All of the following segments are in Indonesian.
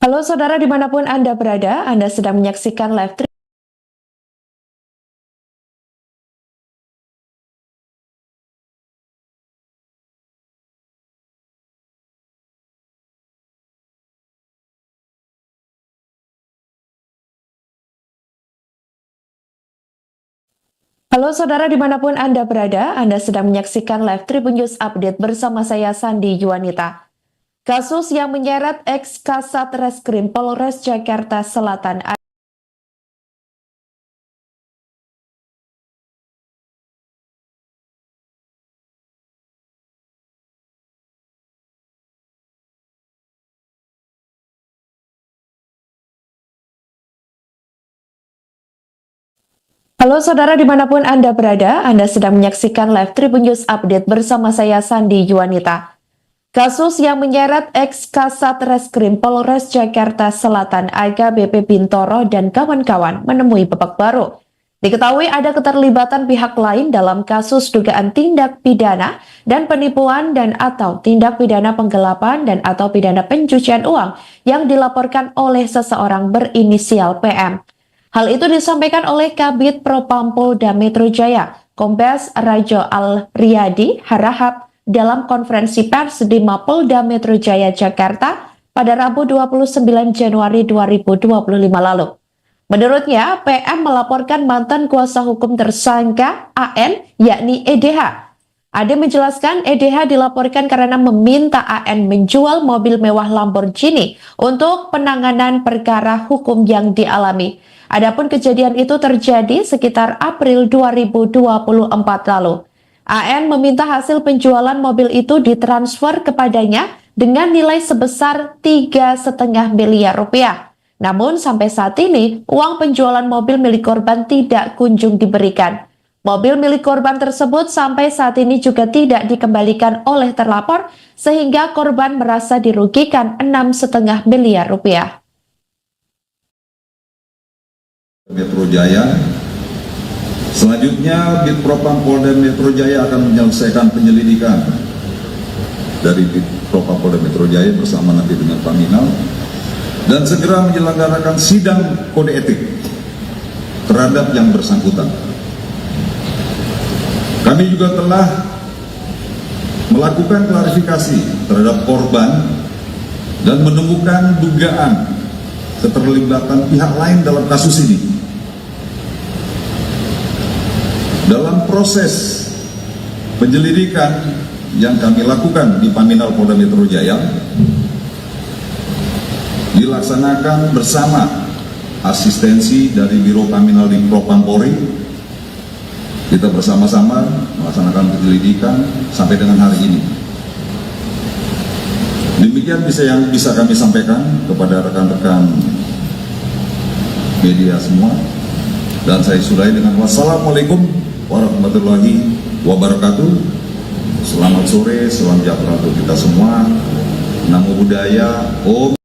Halo saudara dimanapun Anda berada, Anda sedang menyaksikan live stream. Halo saudara dimanapun Anda berada, Anda sedang menyaksikan live Tribun News Update bersama saya Sandi Yuwanita. Kasus yang menyeret ex-Kasat Reskrim Polres Jakarta Selatan. Halo saudara dimanapun Anda berada, Anda sedang menyaksikan live Tribun News Update bersama saya Sandi Yuwanita. Kasus yang menyeret ex-Kasat Reskrim Polres Jakarta Selatan AKBP Bintoro dan kawan-kawan menemui babak baru. Diketahui ada keterlibatan pihak lain dalam kasus dugaan tindak pidana dan penipuan dan atau tindak pidana penggelapan dan atau pidana pencucian uang yang dilaporkan oleh seseorang berinisial PM. Hal itu disampaikan oleh Kabid Propam Polda Metro Jaya, Kombes Rajo Al-Riyadi Harahap dalam konferensi pers di Mapolda Metro Jaya Jakarta pada Rabu 29 Januari 2025 lalu. Menurutnya, PM melaporkan mantan kuasa hukum tersangka AN yakni EDH. Ade menjelaskan EDH dilaporkan karena meminta AN menjual mobil mewah Lamborghini untuk penanganan perkara hukum yang dialami. Adapun kejadian itu terjadi sekitar April 2024 lalu. AN meminta hasil penjualan mobil itu ditransfer kepadanya dengan nilai sebesar 3,5 miliar rupiah. Namun sampai saat ini, uang penjualan mobil milik korban tidak kunjung diberikan. Mobil milik korban tersebut sampai saat ini juga tidak dikembalikan oleh terlapor, sehingga korban merasa dirugikan 6,5 miliar rupiah. Metro Jaya. Selanjutnya, Bid Propam Polda Metro Jaya akan menyelesaikan penyelidikan dari Bid Propam Polda Metro Jaya bersama nanti dengan Paminal dan segera menyelenggarakan sidang kode etik terhadap yang bersangkutan. Kami juga telah melakukan klarifikasi terhadap korban dan menemukan dugaan keterlibatan pihak lain dalam kasus ini. Dalam proses penyelidikan yang kami lakukan di Paminal Polda Metro Jaya dilaksanakan bersama asistensi dari Biro Paminal di Propam Polri. Kita bersama-sama melaksanakan penyelidikan sampai dengan hari ini. Demikian yang bisa kami sampaikan kepada rekan-rekan media semua. Dan saya sudahi dengan wassalamualaikum warahmatullahi wabarakatuh. Selamat sore, salam sejahtera untuk kita semua. Namo Buddhaya, Om.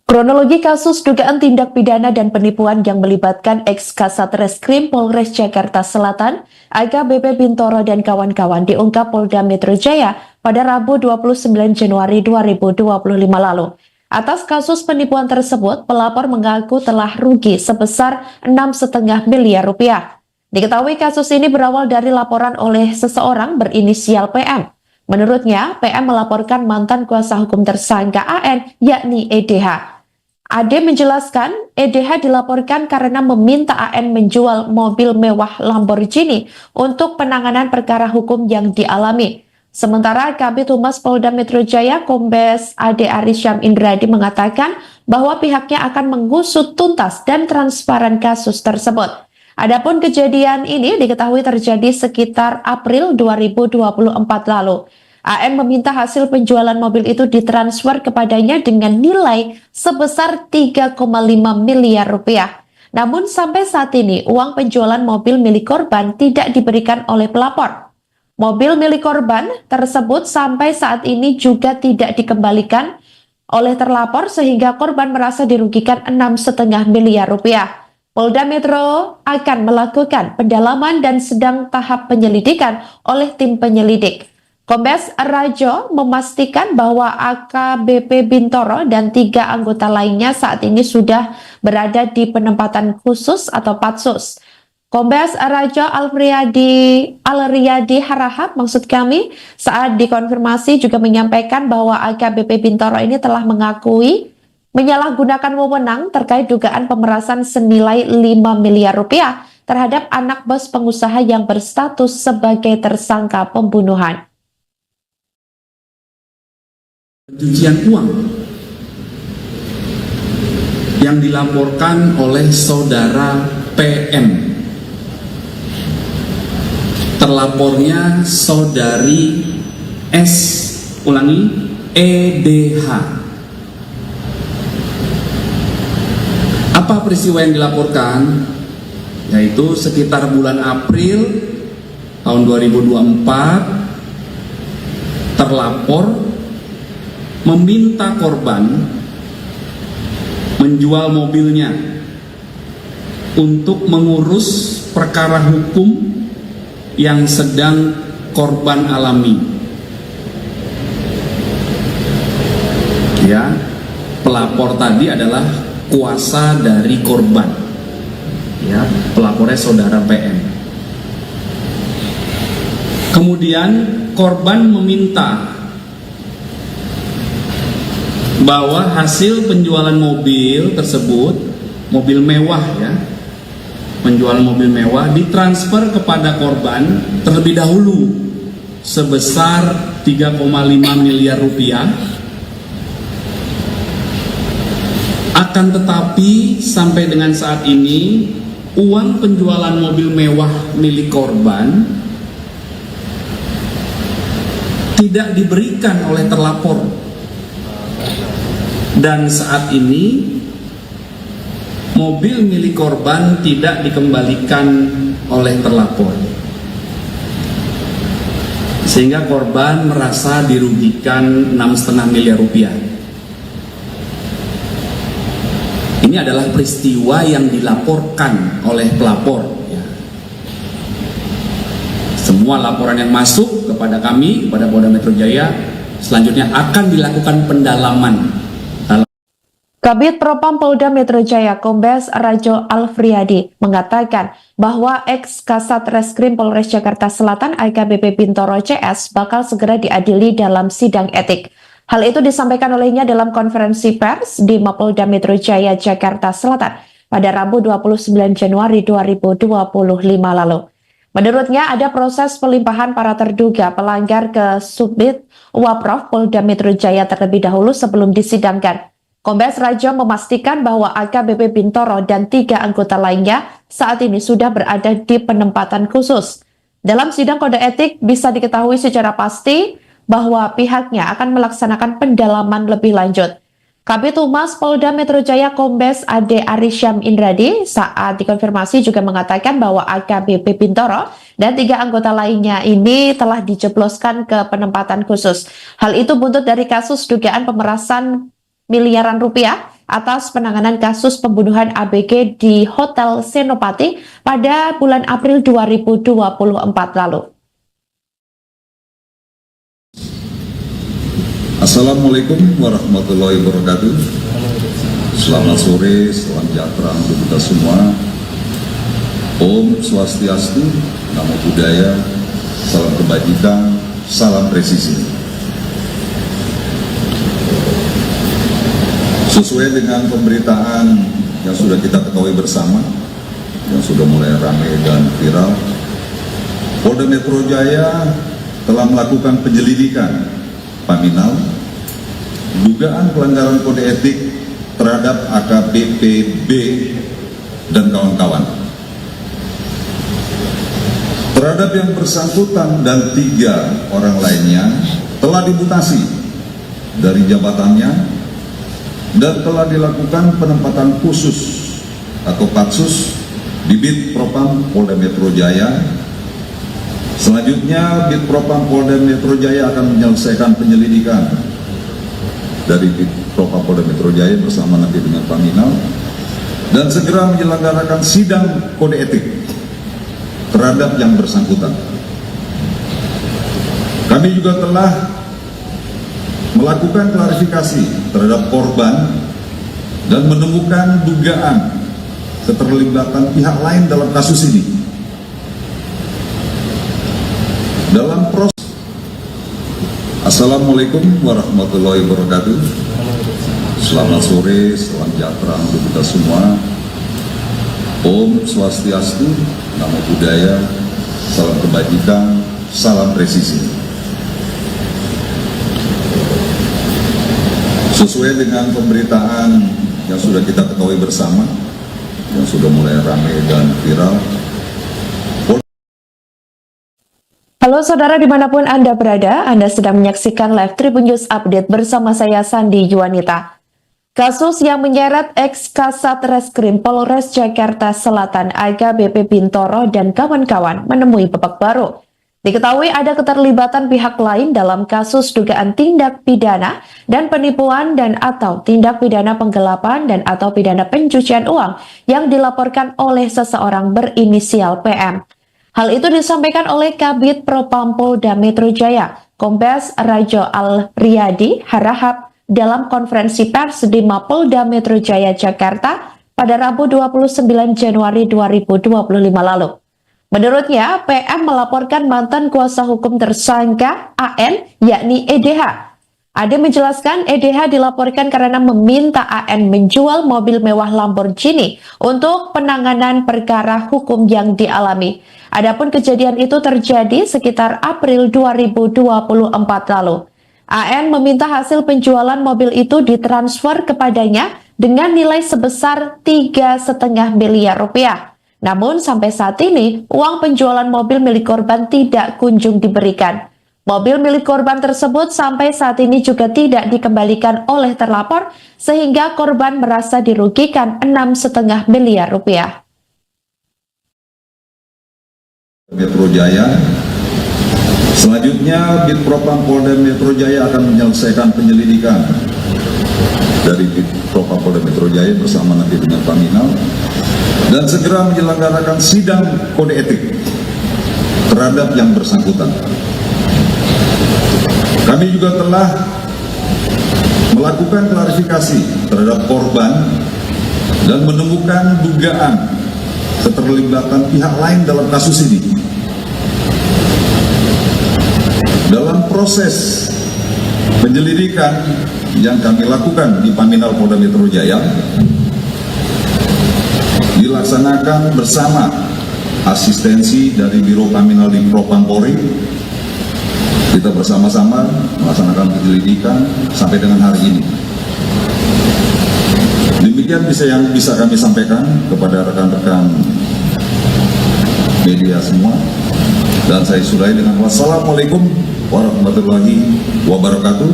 Kronologi kasus dugaan tindak pidana dan penipuan yang melibatkan ex-Kasat Reskrim Polres Jakarta Selatan, AKBP Bintoro dan kawan-kawan diungkap Polda Metro Jaya pada Rabu 29 Januari 2025 lalu. Atas kasus penipuan tersebut, pelapor mengaku telah rugi sebesar 6,5 miliar rupiah. Diketahui kasus ini berawal dari laporan oleh seseorang berinisial PM. Menurutnya, PM melaporkan mantan kuasa hukum tersangka AN yakni EDH. Ade menjelaskan, EDH dilaporkan karena meminta AN menjual mobil mewah Lamborghini untuk penanganan perkara hukum yang dialami. Sementara Kabid Humas Polda Metro Jaya Kombes Ade Arisyam Indradi mengatakan bahwa pihaknya akan mengusut tuntas dan transparan kasus tersebut. Adapun kejadian ini diketahui terjadi sekitar April 2024 lalu. AN meminta hasil penjualan mobil itu ditransfer kepadanya dengan nilai sebesar 3,5 miliar rupiah. Namun sampai saat ini uang penjualan mobil milik korban tidak diberikan oleh pelapor. Mobil milik korban tersebut sampai saat ini juga tidak dikembalikan oleh terlapor sehingga korban merasa dirugikan 6,5 miliar rupiah. Polda Metro akan melakukan pendalaman dan sedang tahap penyelidikan oleh tim penyelidik. Kombes Rajo memastikan bahwa AKBP Bintoro dan 3 anggota lainnya saat ini sudah berada di penempatan khusus atau patsus. Kombes Rajo Alriyadi Harahap maksud kami saat dikonfirmasi juga menyampaikan bahwa AKBP Bintoro ini telah mengakui menyalahgunakan wewenang terkait dugaan pemerasan senilai 5 miliar rupiah terhadap anak bos pengusaha yang berstatus sebagai tersangka pembunuhan. Pencucian uang yang dilaporkan oleh saudara PM. Terlapornya saudari S, EDH. Apa peristiwa yang dilaporkan? Yaitu sekitar bulan April tahun 2024, terlapor meminta korban menjual mobilnya untuk mengurus perkara hukum yang sedang korban alami. Ya, pelapor tadi adalah kuasa dari korban. Ya, pelapornya saudara PM. Kemudian korban meminta bahwa hasil penjualan mobil tersebut, mobil mewah ya, menjual mobil mewah ditransfer kepada korban terlebih dahulu sebesar 3,5 miliar rupiah. Akan tetapi sampai dengan saat ini uang penjualan mobil mewah milik korban tidak diberikan oleh terlapor. Dan saat ini mobil milik korban tidak dikembalikan oleh terlapor, sehingga korban merasa dirugikan 6,5 miliar rupiah. Ini adalah peristiwa yang dilaporkan oleh pelapor. Semua laporan yang masuk kepada kami, kepada Polda Metro Jaya, selanjutnya akan dilakukan pendalaman. Kabid Propam Polda Metro Jaya Kombes Rajo Alfriadi mengatakan bahwa ex-Kasat Reskrim Polres Jakarta Selatan AKBP Bintoro CS bakal segera diadili dalam sidang etik. Hal itu disampaikan olehnya dalam konferensi pers di Mapolda Metro Jaya Jakarta Selatan pada Rabu 29 Januari 2025 lalu. Menurutnya ada proses pelimpahan para terduga pelanggar ke Subdit Waprov Polda Metro Jaya terlebih dahulu sebelum disidangkan. Kombes Rajo memastikan bahwa AKBP Bintoro dan 3 anggota lainnya saat ini sudah berada di penempatan khusus. Dalam sidang kode etik bisa diketahui secara pasti bahwa pihaknya akan melaksanakan pendalaman lebih lanjut. Kabid Humas Polda Metro Jaya Kombes Ade Arisyam Indradi saat dikonfirmasi juga mengatakan bahwa AKBP Bintoro dan 3 anggota lainnya ini telah dijebloskan ke penempatan khusus. Hal itu buntut dari kasus dugaan pemerasan miliaran rupiah atas penanganan kasus pembunuhan ABG di Hotel Senopati pada bulan April 2024 lalu. Assalamualaikum warahmatullahi wabarakatuh. Selamat sore, salam sejahtera untuk kita semua. Om Swastiastu, Namo Buddhaya, salam kebajikan, salam presisi. Sesuai dengan pemberitaan yang sudah kita ketahui bersama, yang sudah mulai ramai dan viral, Polda Metro Jaya telah melakukan penyelidikan paminal dugaan pelanggaran kode etik terhadap AKBP B dan kawan-kawan. Terhadap yang bersangkutan dan 3 orang lainnya telah dimutasi dari jabatannya dan telah dilakukan penempatan khusus atau patsus di Bid Propam Polda Metro Jaya. Selanjutnya Bid Propam Polda Metro Jaya akan menyelesaikan penyelidikan dari Bid Propam Polda Metro Jaya bersama nanti dengan Paminal dan segera menyelenggarakan sidang kode etik terhadap yang bersangkutan. Kami juga telah melakukan klarifikasi terhadap korban dan menemukan dugaan keterlibatan pihak lain dalam kasus ini. Dalam proses Assalamualaikum warahmatullahi wabarakatuh. Selamat sore, salam sejahtera untuk kita semua. Om Swastiastu, Namo Buddhaya, salam kebajikan, salam presisi. Sesuai dengan pemberitaan yang sudah kita ketahui bersama, yang sudah mulai ramai dan viral. Halo saudara dimanapun Anda berada, Anda sedang menyaksikan live Tribun News Update bersama saya Sandi Yuwanita. Kasus yang menyeret ex-Kasat Reskrim Polres Jakarta Selatan AKBP Bintoro dan kawan-kawan menemui babak baru. Diketahui ada keterlibatan pihak lain dalam kasus dugaan tindak pidana dan penipuan dan atau tindak pidana penggelapan dan atau pidana pencucian uang yang dilaporkan oleh seseorang berinisial PM. Hal itu disampaikan oleh Kabid Propam Polda Metro Jaya, Kombes Rajo Al-Riyadi Harahap dalam konferensi pers di Mapolda Metro Jaya Jakarta pada Rabu 29 Januari 2025 lalu. Menurutnya, PM melaporkan mantan kuasa hukum tersangka AN yakni EDH. Ade menjelaskan EDH dilaporkan karena meminta AN menjual mobil mewah Lamborghini untuk penanganan perkara hukum yang dialami. Adapun kejadian itu terjadi sekitar April 2024 lalu. AN meminta hasil penjualan mobil itu ditransfer kepadanya dengan nilai sebesar 3,5 miliar rupiah. Namun sampai saat ini, uang penjualan mobil milik korban tidak kunjung diberikan. Mobil milik korban tersebut sampai saat ini juga tidak dikembalikan oleh terlapor, sehingga korban merasa dirugikan 6,5 miliar rupiah. Metro Jaya. Selanjutnya, Bid Propam Polda Metro Jaya akan menyelesaikan penyelidikan dari Bid Propam Polda Metro Jaya bersama nanti dengan Paminal dan segera menyelenggarakan sidang kode etik terhadap yang bersangkutan. Kami juga telah melakukan klarifikasi terhadap korban dan menemukan dugaan keterlibatan pihak lain dalam kasus ini. Dalam proses penyelidikan yang kami lakukan di Paminal Polda Metro Jaya, dilaksanakan bersama asistensi dari Biro Paminal di Propam Polri. Kita bersama-sama melaksanakan penyelidikan sampai dengan hari ini. Demikian yang bisa kami sampaikan kepada rekan-rekan media semua. Dan saya sudahi dengan wassalamualaikum warahmatullahi wabarakatuh.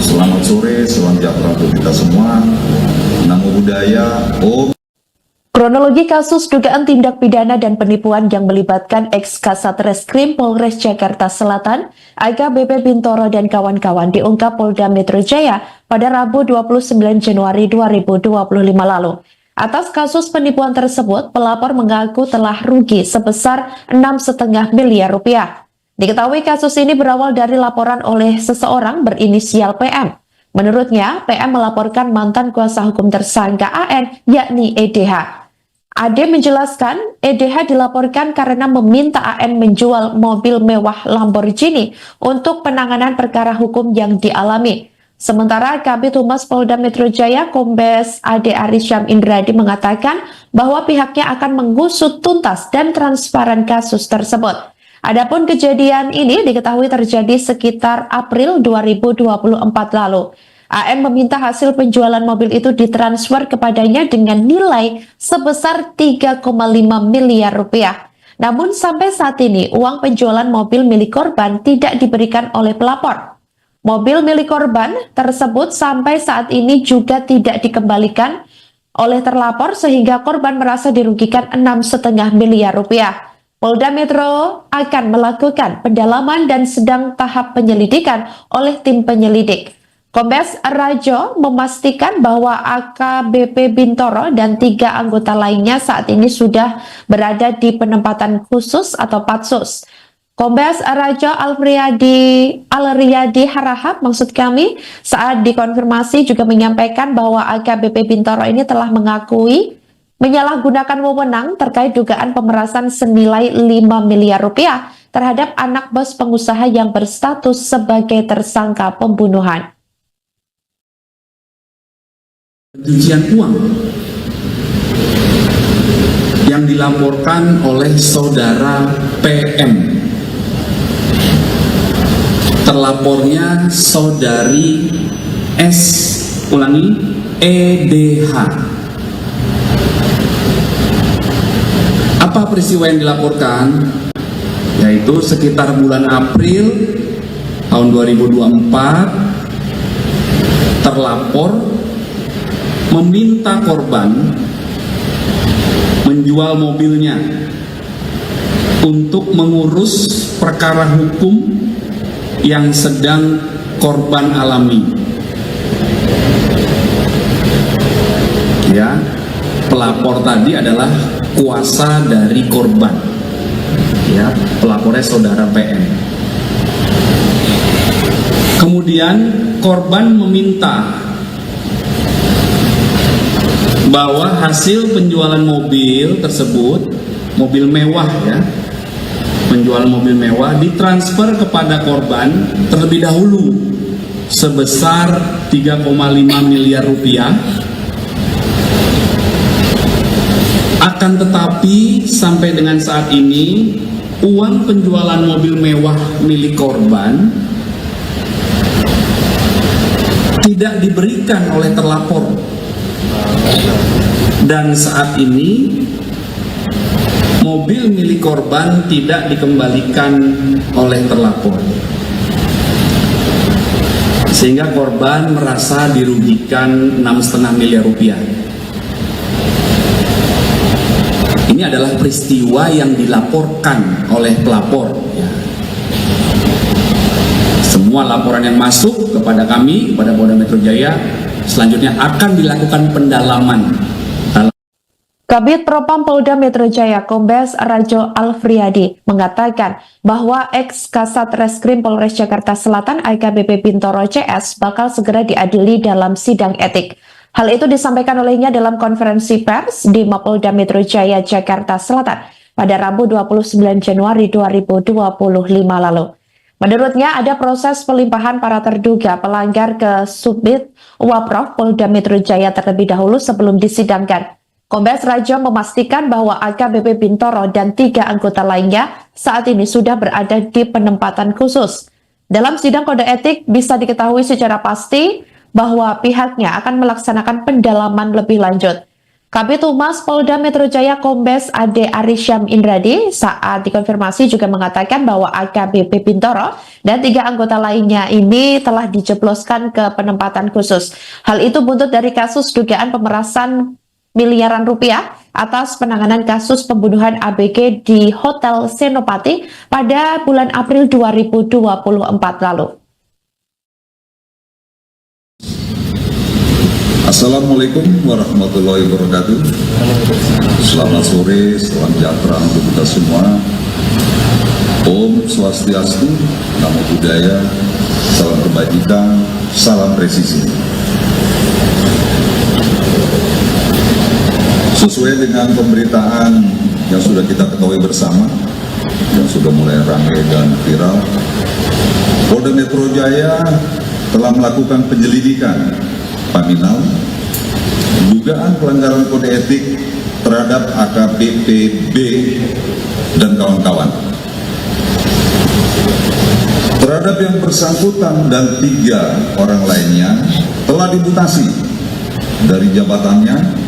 Selamat sore, salam sejahtera untuk kita semua. Namo Buddhaya, Om. Kronologi kasus dugaan tindak pidana dan penipuan yang melibatkan ex-Kasat Reskrim Polres Jakarta Selatan, AKBP Bintoro dan kawan-kawan diungkap Polda Metro Jaya pada Rabu 29 Januari 2025 lalu. Atas kasus penipuan tersebut, pelapor mengaku telah rugi sebesar 6,5 miliar rupiah. Diketahui kasus ini berawal dari laporan oleh seseorang berinisial PM. Menurutnya, PM melaporkan mantan kuasa hukum tersangka AN yakni EDH. Ade menjelaskan, EDH dilaporkan karena meminta AN menjual mobil mewah Lamborghini untuk penanganan perkara hukum yang dialami. Sementara Kabid Humas Polda Metro Jaya Kombes Ade Arisyam Indradi mengatakan bahwa pihaknya akan mengusut tuntas dan transparan kasus tersebut. Adapun kejadian ini diketahui terjadi sekitar April 2024 lalu. AN meminta hasil penjualan mobil itu ditransfer kepadanya dengan nilai sebesar 3,5 miliar rupiah. Namun sampai saat ini uang penjualan mobil milik korban tidak diberikan oleh pelapor. Mobil milik korban tersebut sampai saat ini juga tidak dikembalikan oleh terlapor sehingga korban merasa dirugikan 6,5 miliar rupiah. Polda Metro akan melakukan pendalaman dan sedang tahap penyelidikan oleh tim penyelidik. Kombes Rajo memastikan bahwa AKBP Bintoro dan 3 anggota lainnya saat ini sudah berada di penempatan khusus atau patsus. Kombes Raja Alriyadi Harahap maksud kami saat dikonfirmasi juga menyampaikan bahwa AKBP Bintoro ini telah mengakui menyalahgunakan wewenang terkait dugaan pemerasan senilai 5 miliar rupiah terhadap anak bos pengusaha yang berstatus sebagai tersangka pembunuhan. Pencucian uang yang dilaporkan oleh saudara PM. Terlapornya saudari S, ulangi, EDH. Apa peristiwa yang dilaporkan? Yaitu sekitar bulan April tahun 2024, terlapor meminta korban menjual mobilnya untuk mengurus perkara hukum yang sedang korban alami. Ya, pelapor tadi adalah kuasa dari korban. Ya, pelapornya saudara PM. Kemudian korban meminta bahwa hasil penjualan mobil tersebut, mobil mewah ya, penjualan mobil mewah ditransfer kepada korban terlebih dahulu sebesar 3,5 miliar rupiah. Akan tetapi sampai dengan saat ini uang penjualan mobil mewah milik korban tidak diberikan oleh terlapor. Dan saat ini mobil milik korban tidak dikembalikan oleh terlapor, sehingga korban merasa dirugikan 6,5 miliar rupiah. Ini adalah peristiwa yang dilaporkan oleh pelapor ya. Semua laporan yang masuk kepada kami, kepada Polda Metro Jaya, selanjutnya akan dilakukan pendalaman. Kabid Propam Polda Metro Jaya Kombes Rajo Alfriadi mengatakan bahwa ex-Kasat Reskrim Polres Jakarta Selatan AKBP Bintoro CS bakal segera diadili dalam sidang etik. Hal itu disampaikan olehnya dalam konferensi pers di Mapolda Metro Jaya Jakarta Selatan pada Rabu 29 Januari 2025 lalu. Menurutnya ada proses pelimpahan para terduga pelanggar ke Subdit Waprov Polda Metro Jaya terlebih dahulu sebelum disidangkan. Kombes Rajo memastikan bahwa AKBP Bintoro dan 3 anggota lainnya saat ini sudah berada di penempatan khusus. Dalam sidang kode etik bisa diketahui secara pasti bahwa pihaknya akan melaksanakan pendalaman lebih lanjut. Kabid Humas Polda Metro Jaya Kombes Ade Arisyam Indradi saat dikonfirmasi juga mengatakan bahwa AKBP Bintoro dan 3 anggota lainnya ini telah dijebloskan ke penempatan khusus. Hal itu buntut dari kasus dugaan pemerasan miliaran rupiah atas penanganan kasus pembunuhan ABG di Hotel Senopati pada bulan April 2024 lalu. Assalamualaikum warahmatullahi wabarakatuh. Selamat sore, salam sejahtera untuk kita semua. Om Swastiastu, Namo Buddhaya, salam kebajikan, salam presisi. Sesuai dengan pemberitaan yang sudah kita ketahui bersama, yang sudah mulai ramai dan viral, Polda Metro Jaya telah melakukan penyelidikan paminal dugaan pelanggaran kode etik terhadap AKBP B dan kawan-kawan. Terhadap yang bersangkutan dan 3 orang lainnya telah dimutasi dari jabatannya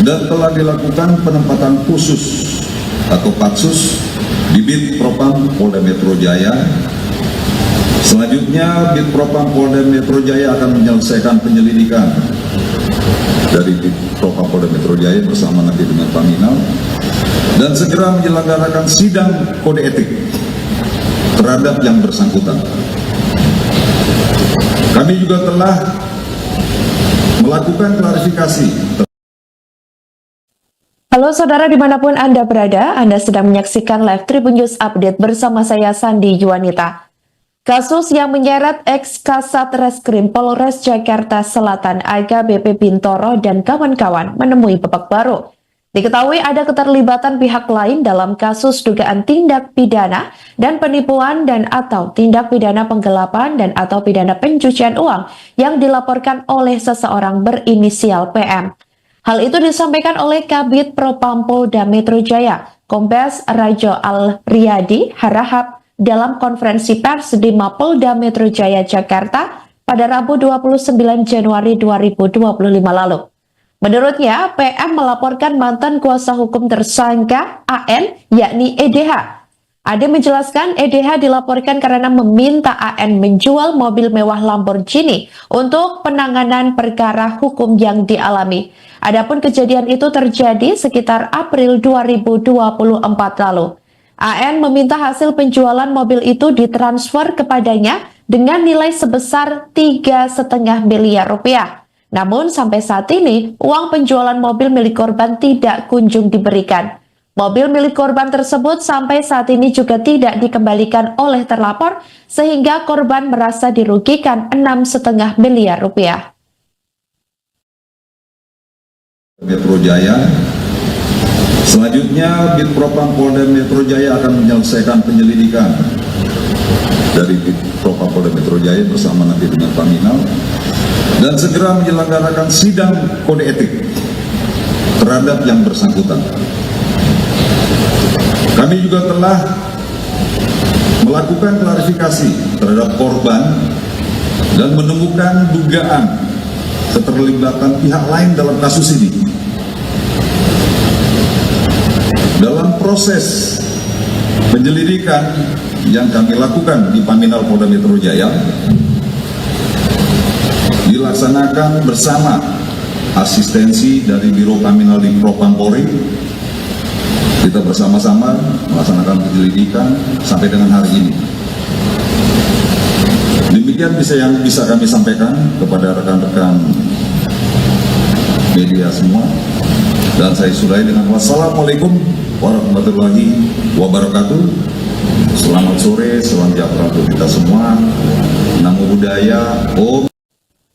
dan telah dilakukan penempatan khusus atau patsus di Bid Propam Polda Metro Jaya. Selanjutnya Bid Propam Polda Metro Jaya akan menyelesaikan penyelidikan dari Bid Propam Polda Metro Jaya bersama nanti dengan Paminal dan segera menyelenggarakan sidang kode etik terhadap yang bersangkutan. Kami juga telah melakukan klarifikasi Halo saudara dimanapun Anda berada, Anda sedang menyaksikan live Tribun News Update bersama saya Sandi Yuwanita. Kasus yang menyeret ex-Kasat Reskrim Polres Jakarta Selatan AKBP Bintoro dan kawan-kawan menemui babak baru. Diketahui ada keterlibatan pihak lain dalam kasus dugaan tindak pidana dan penipuan dan atau tindak pidana penggelapan dan atau pidana pencucian uang yang dilaporkan oleh seseorang berinisial PM. Hal itu disampaikan oleh Kabid Propam Polda Metro Jaya, Kombes Rajo Al-Riyadi Harahap dalam konferensi pers di Mapolda Metro Jaya, Jakarta pada Rabu 29 Januari 2025 lalu. Menurutnya, PM melaporkan mantan kuasa hukum tersangka AN, yakni EDH. Ade menjelaskan EDH dilaporkan karena meminta AN menjual mobil mewah Lamborghini untuk penanganan perkara hukum yang dialami. Adapun kejadian itu terjadi sekitar April 2024 lalu. AN meminta hasil penjualan mobil itu ditransfer kepadanya dengan nilai sebesar 3,5 miliar rupiah. Namun sampai saat ini, uang penjualan mobil milik korban tidak kunjung diberikan. Mobil milik korban tersebut sampai saat ini juga tidak dikembalikan oleh terlapor, sehingga korban merasa dirugikan 6,5 miliar rupiah. Metro Jaya. Selanjutnya, Bid Propam Polda Metro Jaya akan menyelesaikan penyelidikan dari Bid Propam Polda Metro Jaya bersama nanti dengan Paminal dan segera menyelenggarakan sidang kode etik terhadap yang bersangkutan. Kami juga telah melakukan klarifikasi terhadap korban dan menemukan dugaan keterlibatan pihak lain dalam kasus ini. Dalam proses penyelidikan yang kami lakukan di Paminal Polda Metro Jaya dilaksanakan bersama asistensi dari Biro Paminal di Propam Polri. Kita bersama-sama melaksanakan penyelidikan sampai dengan hari ini. Demikian yang bisa kami sampaikan kepada rekan-rekan media semua. Dan saya sudahi dengan wassalamualaikum warahmatullahi wabarakatuh. Selamat sore, salam sejahtera untuk kita semua. Namo Buddhaya, Om.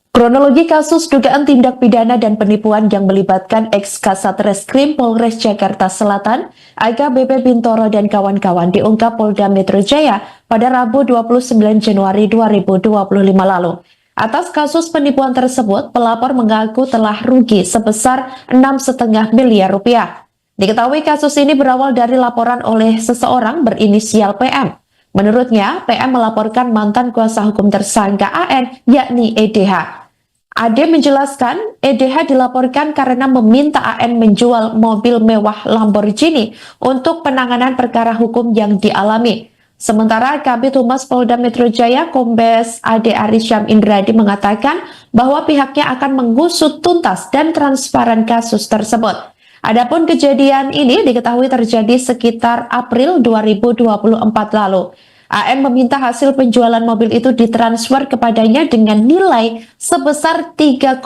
Kronologi kasus dugaan tindak pidana dan penipuan yang melibatkan ex-Kasat Reskrim Polres Jakarta Selatan, AKBP Bintoro dan kawan-kawan diungkap Polda Metro Jaya pada Rabu 29 Januari 2025 lalu. Atas kasus penipuan tersebut, pelapor mengaku telah rugi sebesar 6,5 miliar rupiah. Diketahui kasus ini berawal dari laporan oleh seseorang berinisial PM. Menurutnya, PM melaporkan mantan kuasa hukum tersangka AN, yakni EDH. Ade menjelaskan, EDH dilaporkan karena meminta AN menjual mobil mewah Lamborghini untuk penanganan perkara hukum yang dialami. Sementara Kabid Humas Polda Metro Jaya, Kombes Ade Arisyam Indradi mengatakan bahwa pihaknya akan mengusut tuntas dan transparan kasus tersebut. Adapun kejadian ini diketahui terjadi sekitar April 2024 lalu. AN meminta hasil penjualan mobil itu ditransfer kepadanya dengan nilai sebesar 3,5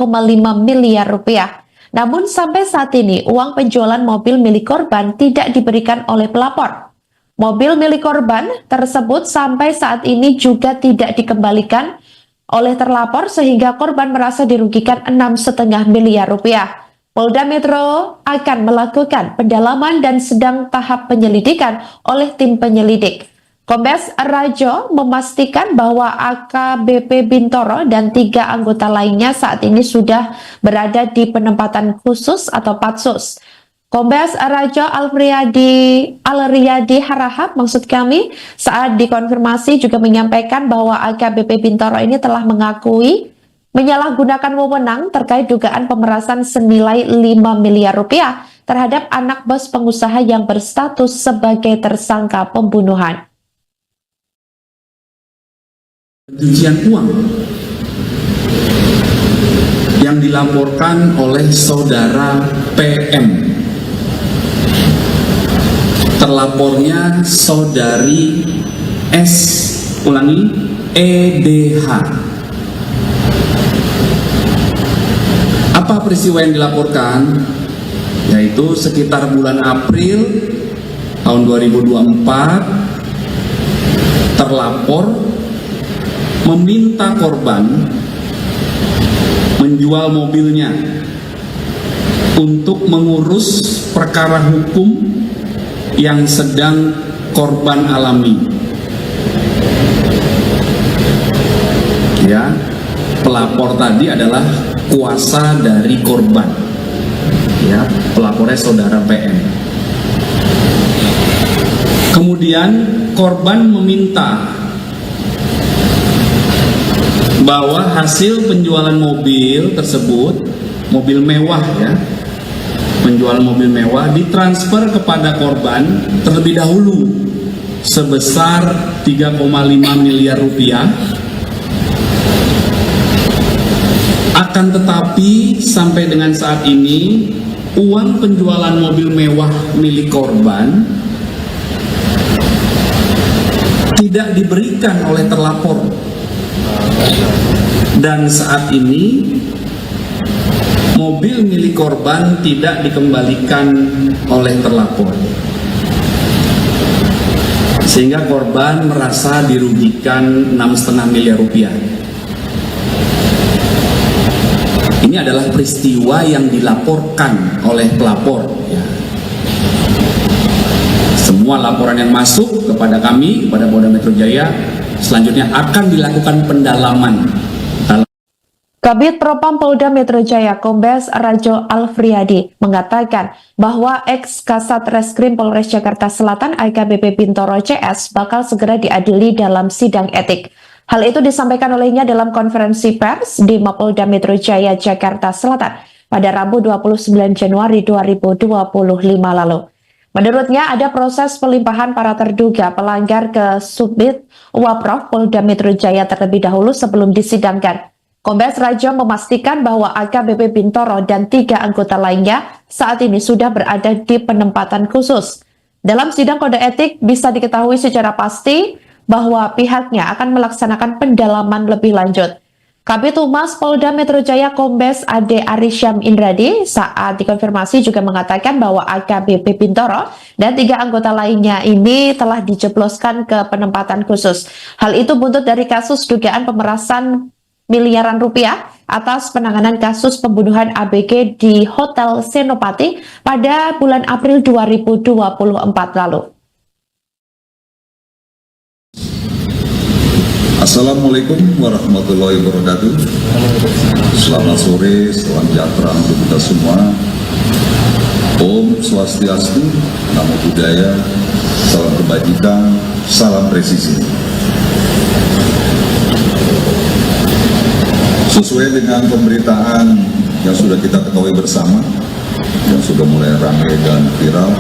miliar rupiah. Namun sampai saat ini uang penjualan mobil milik korban tidak diberikan oleh pelapor. Mobil milik korban tersebut sampai saat ini juga tidak dikembalikan oleh terlapor sehingga korban merasa dirugikan 6,5 miliar rupiah. Polda Metro akan melakukan pendalaman dan sedang tahap penyelidikan oleh tim penyelidik. Kombes Rajo memastikan bahwa AKBP Bintoro dan 3 anggota lainnya saat ini sudah berada di penempatan khusus atau patsus. Kombes Rajo Al-Riyadi Harahap maksud kami saat dikonfirmasi juga menyampaikan bahwa AKBP Bintoro ini telah mengakui menyalahgunakan wewenang terkait dugaan pemerasan senilai 5 miliar rupiah terhadap anak bos pengusaha yang berstatus sebagai tersangka pembunuhan. Pencucian uang yang dilaporkan oleh saudara PM. Terlapornya saudari S, EDH. Apa peristiwa yang dilaporkan? yaitu sekitar bulan April tahun 2024 terlapor meminta korban menjual mobilnya untuk mengurus perkara hukum yang sedang korban alami. Ya, pelapor tadi adalah kuasa dari korban. Ya, pelapornya saudara PM. Kemudian korban meminta bahwa hasil penjualan mobil tersebut, mobil mewah ya, penjualan mobil mewah ditransfer kepada korban terlebih dahulu sebesar 3,5 miliar rupiah. Akan tetapi sampai dengan saat ini uang penjualan mobil mewah milik korban tidak diberikan oleh terlapor. Dan saat ini mobil milik korban tidak dikembalikan oleh terlapor, sehingga korban merasa dirugikan 6,5 miliar rupiah. Ini adalah peristiwa yang dilaporkan oleh pelapor ya. Semua laporan yang masuk kepada kami, kepada Polda Metro Jaya, selanjutnya akan dilakukan pendalaman. Kabid Propam Polda Metro Jaya Kombes Rajo Alfriadi mengatakan bahwa ex-Kasat Reskrim Polres Jakarta Selatan AKBP Bintoro CS bakal segera diadili dalam sidang etik. Hal itu disampaikan olehnya dalam konferensi pers di Mapolda Metro Jaya Jakarta Selatan pada Rabu 29 Januari 2025 lalu. Menurutnya ada proses pelimpahan para terduga pelanggar ke Subdit Waprov Polda Metro Jaya terlebih dahulu sebelum disidangkan. Kombes Rajo memastikan bahwa AKBP Bintoro dan 3 anggota lainnya saat ini sudah berada di penempatan khusus. Dalam sidang kode etik bisa diketahui secara pasti bahwa pihaknya akan melaksanakan pendalaman lebih lanjut. Kabid Humas Polda Metro Jaya Kombes Ade Arisyam Indradi saat dikonfirmasi juga mengatakan bahwa AKBP Bintoro dan 3 anggota lainnya ini telah dijebloskan ke penempatan khusus. Hal itu buntut dari kasus dugaan pemerasan miliaran rupiah atas penanganan kasus pembunuhan ABG di Hotel Senopati pada bulan April 2024 lalu. Assalamualaikum warahmatullahi wabarakatuh. Selamat sore, salam sejahtera untuk kita semua. Om Swastiastu, Namo Buddhaya, salam kebajikan, salam presisi. Sesuai dengan pemberitaan yang sudah kita ketahui bersama, yang sudah mulai ramai dan viral,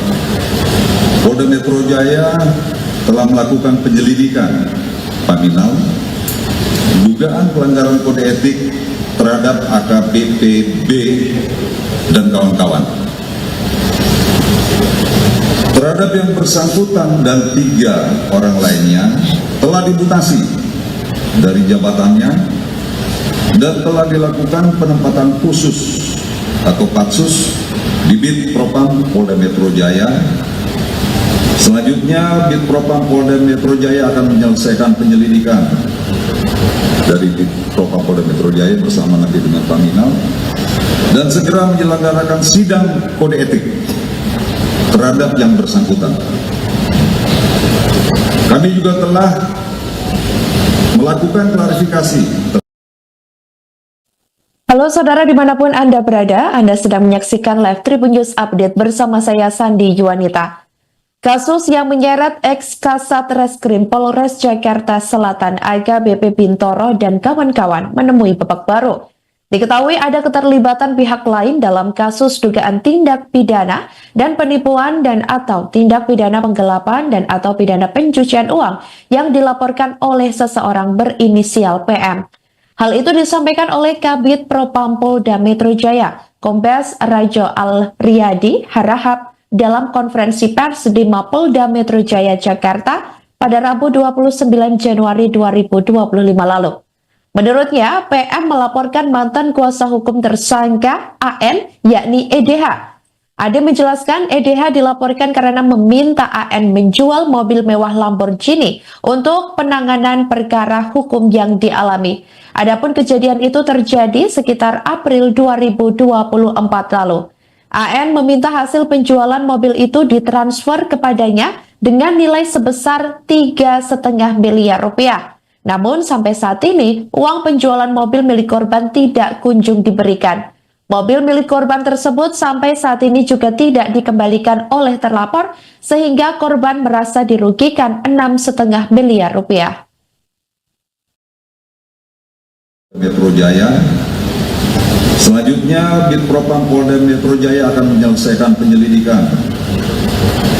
Polda Metro Jaya telah melakukan penyelidikan paminal dugaan pelanggaran kode etik terhadap AKBP B dan kawan-kawan. Terhadap yang bersangkutan dan 3 orang lainnya telah dimutasi dari jabatannya dan telah dilakukan penempatan khusus atau patsus di Bid Propam Polda Metro Jaya. Selanjutnya, Bid Propam Polda Metro Jaya akan menyelesaikan penyelidikan dari Bid Propam Polda Metro Jaya bersama nanti dengan Paminal dan segera menyelenggarakan sidang kode etik terhadap yang bersangkutan. Kami juga telah melakukan klarifikasi. Halo saudara dimanapun Anda berada, Anda sedang menyaksikan live Tribun News Update bersama saya Sandi Yuwanita. Kasus yang menyeret ex-Kasat Reskrim Polres Jakarta Selatan AKBP Bintoro dan kawan-kawan menemui babak baru. Diketahui ada keterlibatan pihak lain dalam kasus dugaan tindak pidana dan penipuan dan atau tindak pidana penggelapan dan atau pidana pencucian uang yang dilaporkan oleh seseorang berinisial PM. Hal itu disampaikan oleh Kabid Propam Polda Metro Jaya, Kombes Rajo Alfriadi Harahap dalam konferensi pers di Mapolda Metro Jaya Jakarta pada Rabu 29 Januari 2025 lalu. Menurutnya, PM melaporkan mantan kuasa hukum tersangka AN yakni EDH Ade menjelaskan EDH dilaporkan karena meminta AN menjual mobil mewah Lamborghini untuk penanganan perkara hukum yang dialami. Adapun kejadian itu terjadi sekitar April 2024 lalu. AN meminta hasil penjualan mobil itu ditransfer kepadanya dengan nilai sebesar 3,5 miliar rupiah. Namun sampai saat ini, uang penjualan mobil milik korban tidak kunjung diberikan. Mobil milik korban tersebut sampai saat ini juga tidak dikembalikan oleh terlapor, sehingga korban merasa dirugikan 6,5 miliar rupiah. Metro Jaya. Selanjutnya, Bitpropam Polda Metro Jaya akan menyelesaikan penyelidikan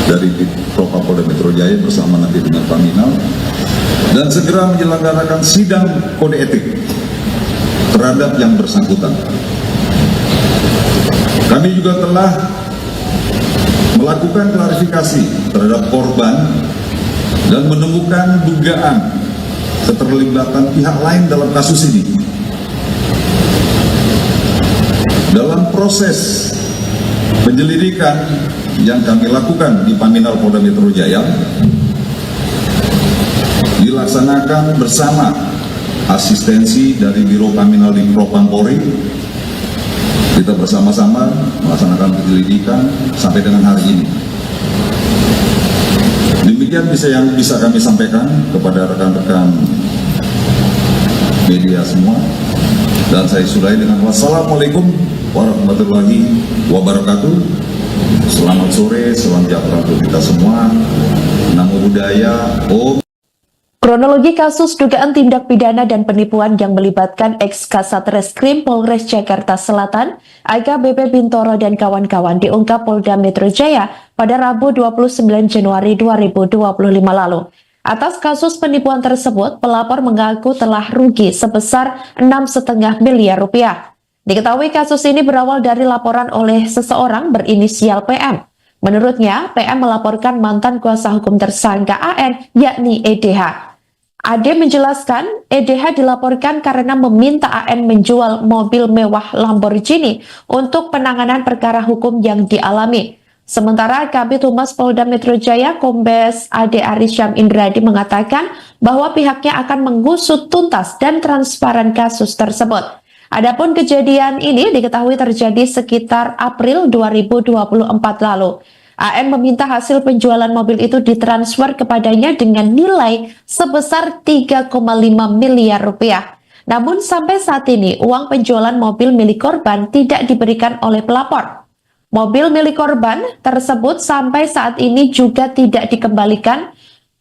dari Bitpropam Polda Metro Jaya bersama nanti dengan Paminal dan segera menyelenggarakan sidang kode etik terhadap yang bersangkutan. Kami juga telah melakukan klarifikasi terhadap korban dan menemukan dugaan keterlibatan pihak lain dalam kasus ini. Dalam proses penyelidikan yang kami lakukan di Paminal Polda Metro Jaya, dilaksanakan bersama asistensi dari Biro Paminal di Propam Polri. Kita bersama-sama melaksanakan penyelidikan sampai dengan hari ini. Demikian yang bisa kami sampaikan kepada rekan-rekan media semua. Dan saya sudahi dengan wassalamualaikum warahmatullahi wabarakatuh. Selamat sore, salam sejahtera untuk kita semua. Namo Buddhaya, Om. Kronologi kasus dugaan tindak pidana dan penipuan yang melibatkan ex-Kasat Reskrim Polres Jakarta Selatan, AKBP Bintoro dan kawan-kawan diungkap Polda Metro Jaya pada Rabu 29 Januari 2025 lalu. Atas kasus penipuan tersebut, pelapor mengaku telah rugi sebesar 6,5 miliar rupiah. Diketahui kasus ini berawal dari laporan oleh seseorang berinisial PM. Menurutnya, PM melaporkan mantan kuasa hukum tersangka AN, yakni EDH. Ade menjelaskan, EDH dilaporkan karena meminta AN menjual mobil mewah Lamborghini untuk penanganan perkara hukum yang dialami. Sementara Kabid Humas Polda Metro Jaya Kombes Ade Arisyam Indradi mengatakan bahwa pihaknya akan mengusut tuntas dan transparan kasus tersebut. Adapun kejadian ini diketahui terjadi sekitar April 2024 lalu. AN meminta hasil penjualan mobil itu ditransfer kepadanya dengan nilai sebesar 3,5 miliar rupiah. Namun sampai saat ini uang penjualan mobil milik korban tidak diberikan oleh pelapor. Mobil milik korban tersebut sampai saat ini juga tidak dikembalikan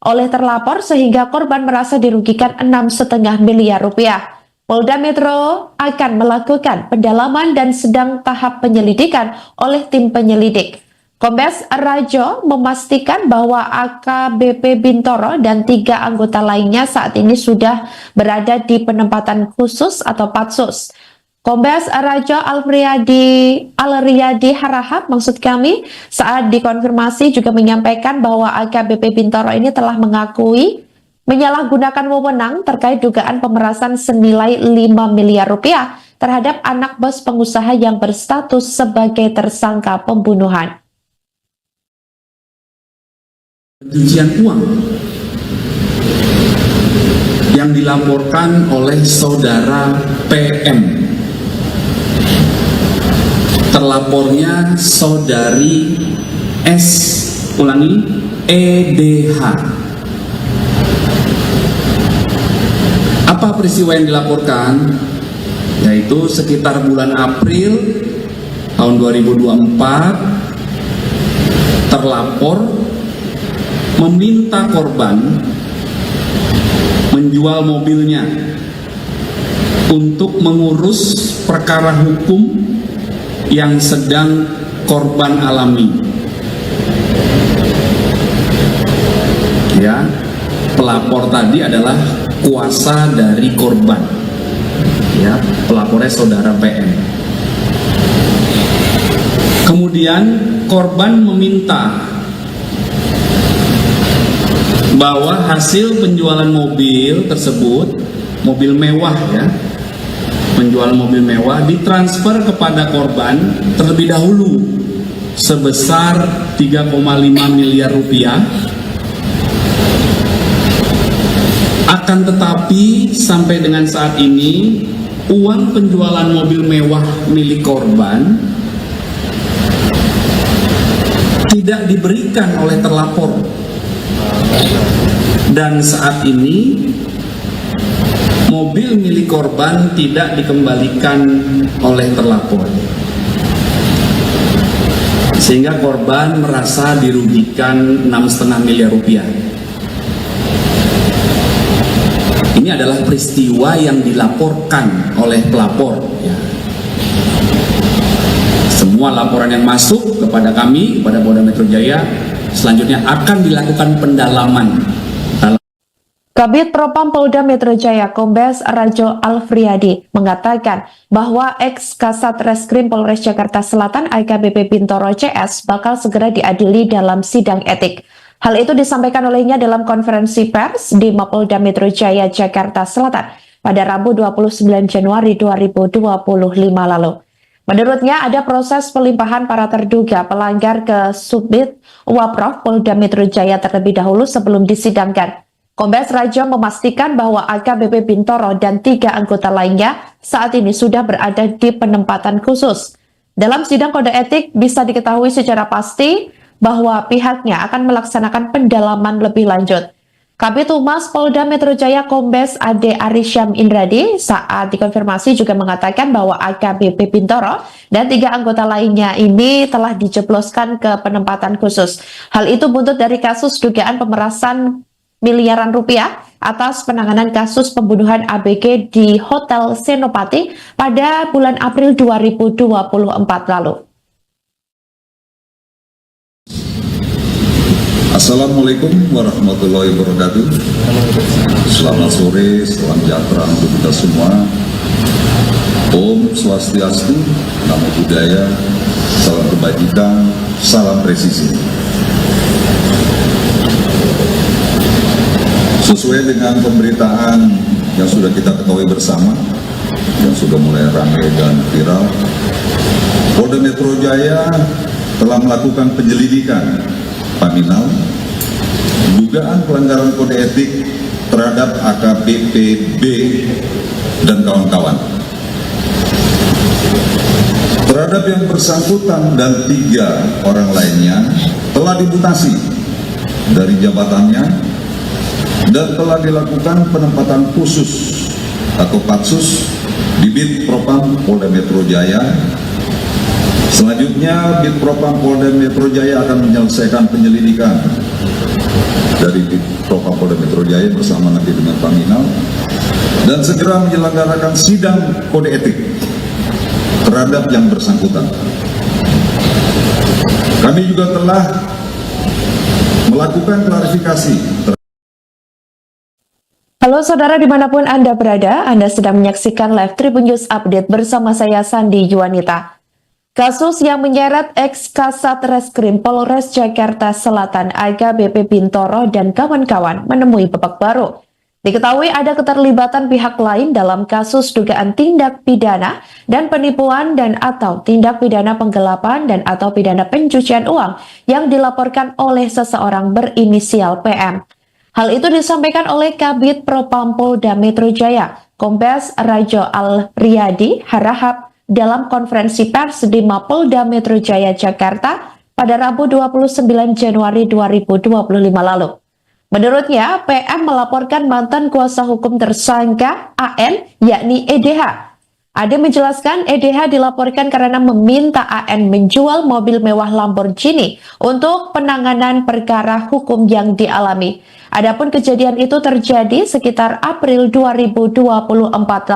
oleh terlapor sehingga korban merasa dirugikan 6,5 miliar rupiah. Polda Metro akan melakukan pendalaman dan sedang tahap penyelidikan oleh tim penyelidik. Kombes Rajo memastikan bahwa AKBP Bintoro dan 3 anggota lainnya saat ini sudah berada di penempatan khusus atau patsus. Kombes Rajo Alriyadi Harahap maksud kami saat dikonfirmasi juga menyampaikan bahwa AKBP Bintoro ini telah mengakui menyalahgunakan wewenang terkait dugaan pemerasan senilai 5 miliar rupiah terhadap anak bos pengusaha yang berstatus sebagai tersangka pembunuhan. Pencucian uang yang dilaporkan oleh saudara PM. Terlapornya saudari S, ulangi, EDH. Apa peristiwa yang dilaporkan? Yaitu sekitar bulan April tahun 2024, terlapor meminta korban menjual mobilnya untuk mengurus perkara hukum yang sedang korban alami. Ya, pelapor tadi adalah kuasa dari korban. Ya, pelapornya saudara PM. Kemudian korban meminta bahwa hasil penjualan mobil tersebut, mobil mewah ya, penjualan mobil mewah ditransfer kepada korban terlebih dahulu sebesar 3,5 miliar rupiah. Akan tetapi sampai dengan saat ini uang penjualan mobil mewah milik korban tidak diberikan oleh terlapor, dan saat ini mobil milik korban tidak dikembalikan oleh terlapor, sehingga korban merasa dirugikan 6,5 miliar rupiah. Ini adalah peristiwa yang dilaporkan oleh pelapor, ya. Semua laporan yang masuk kepada kami, kepada Polda Metro Jaya, selanjutnya akan dilakukan pendalaman. Kabid Propam Polda Metro Jaya Kombes Rajo Alfriadi mengatakan bahwa ex-Kasat Reskrim Polres Jakarta Selatan AKBP Bintoro CS bakal segera diadili dalam sidang etik. Hal itu disampaikan olehnya dalam konferensi pers di Mapolda Metro Jaya Jakarta Selatan pada Rabu 29 Januari 2025 lalu. Menurutnya ada proses pelimpahan para terduga pelanggar ke Subdit Waprov Polda Metro Jaya terlebih dahulu sebelum disidangkan. Kombes Rajo memastikan bahwa AKBP Bintoro dan 3 anggota lainnya saat ini sudah berada di penempatan khusus. Dalam sidang kode etik bisa diketahui secara pasti bahwa pihaknya akan melaksanakan pendalaman lebih lanjut. Kabid Humas Polda Metro Jaya Kombes Ade Arisyam Indradi saat dikonfirmasi juga mengatakan bahwa AKBP Bintoro dan 3 anggota lainnya ini telah dijebloskan ke penempatan khusus. Hal itu buntut dari kasus dugaan pemerasan miliaran rupiah atas penanganan kasus pembunuhan ABG di Hotel Senopati pada bulan April 2024 lalu. Assalamualaikum warahmatullahi wabarakatuh. Selamat sore, salam sejahtera untuk kita semua. Om Swastiastu, Namo Buddhaya, salam kebajikan, salam presisi. Sesuai dengan pemberitaan yang sudah kita ketahui bersama, yang sudah mulai ramai dan viral, Polda Metro Jaya telah melakukan penyelidikan paminal dugaan pelanggaran kode etik terhadap AKBP B dan kawan-kawan. Terhadap yang bersangkutan dan 3 orang lainnya telah dimutasi dari jabatannya dan telah dilakukan penempatan khusus atau patsus di Bid Propam Polda Metro Jaya. Selanjutnya, Bid Propam Polda Metro Jaya akan menyelesaikan penyelidikan dari Bid Propam Polda Metro Jaya bersama nanti dengan Paminal dan segera menyelenggarakan sidang kode etik terhadap yang bersangkutan. Kami juga telah melakukan klarifikasi. Halo saudara dimanapun Anda berada, Anda sedang menyaksikan live Tribun News Update bersama saya Sandi Yuwanita. Kasus yang menyeret ex-Kasat Reskrim Polres Jakarta Selatan AKBP Bintoro dan kawan-kawan menemui babak baru. Diketahui ada keterlibatan pihak lain dalam kasus dugaan tindak pidana dan penipuan dan atau tindak pidana penggelapan dan atau pidana pencucian uang yang dilaporkan oleh seseorang berinisial PM. Hal itu disampaikan oleh Kabid Propam Polda Metro Jaya, Kombes Rajo Alfriadi Harahap dalam konferensi pers di Mapolda Metro Jaya Jakarta pada Rabu 29 Januari 2025 lalu. Menurutnya, PM melaporkan mantan kuasa hukum tersangka AN yakni EDH. Ade menjelaskan EDH dilaporkan karena meminta AN menjual mobil mewah Lamborghini untuk penanganan perkara hukum yang dialami. Adapun kejadian itu terjadi sekitar April 2024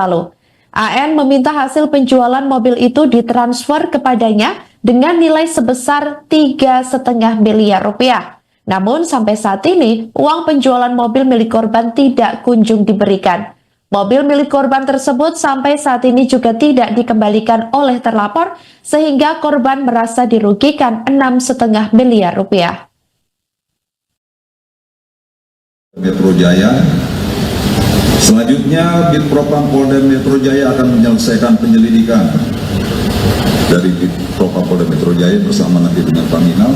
lalu. AN meminta hasil penjualan mobil itu ditransfer kepadanya dengan nilai sebesar 3,5 miliar rupiah. Namun sampai saat ini, uang penjualan mobil milik korban tidak kunjung diberikan. Mobil milik korban tersebut sampai saat ini juga tidak dikembalikan oleh terlapor, sehingga korban merasa dirugikan 6,5 miliar rupiah. Metro Jaya. Selanjutnya, Bid Propam Polda Metro Jaya akan menyelesaikan penyelidikan dari Propam Polda Metro Jaya bersama nanti dengan Paminal,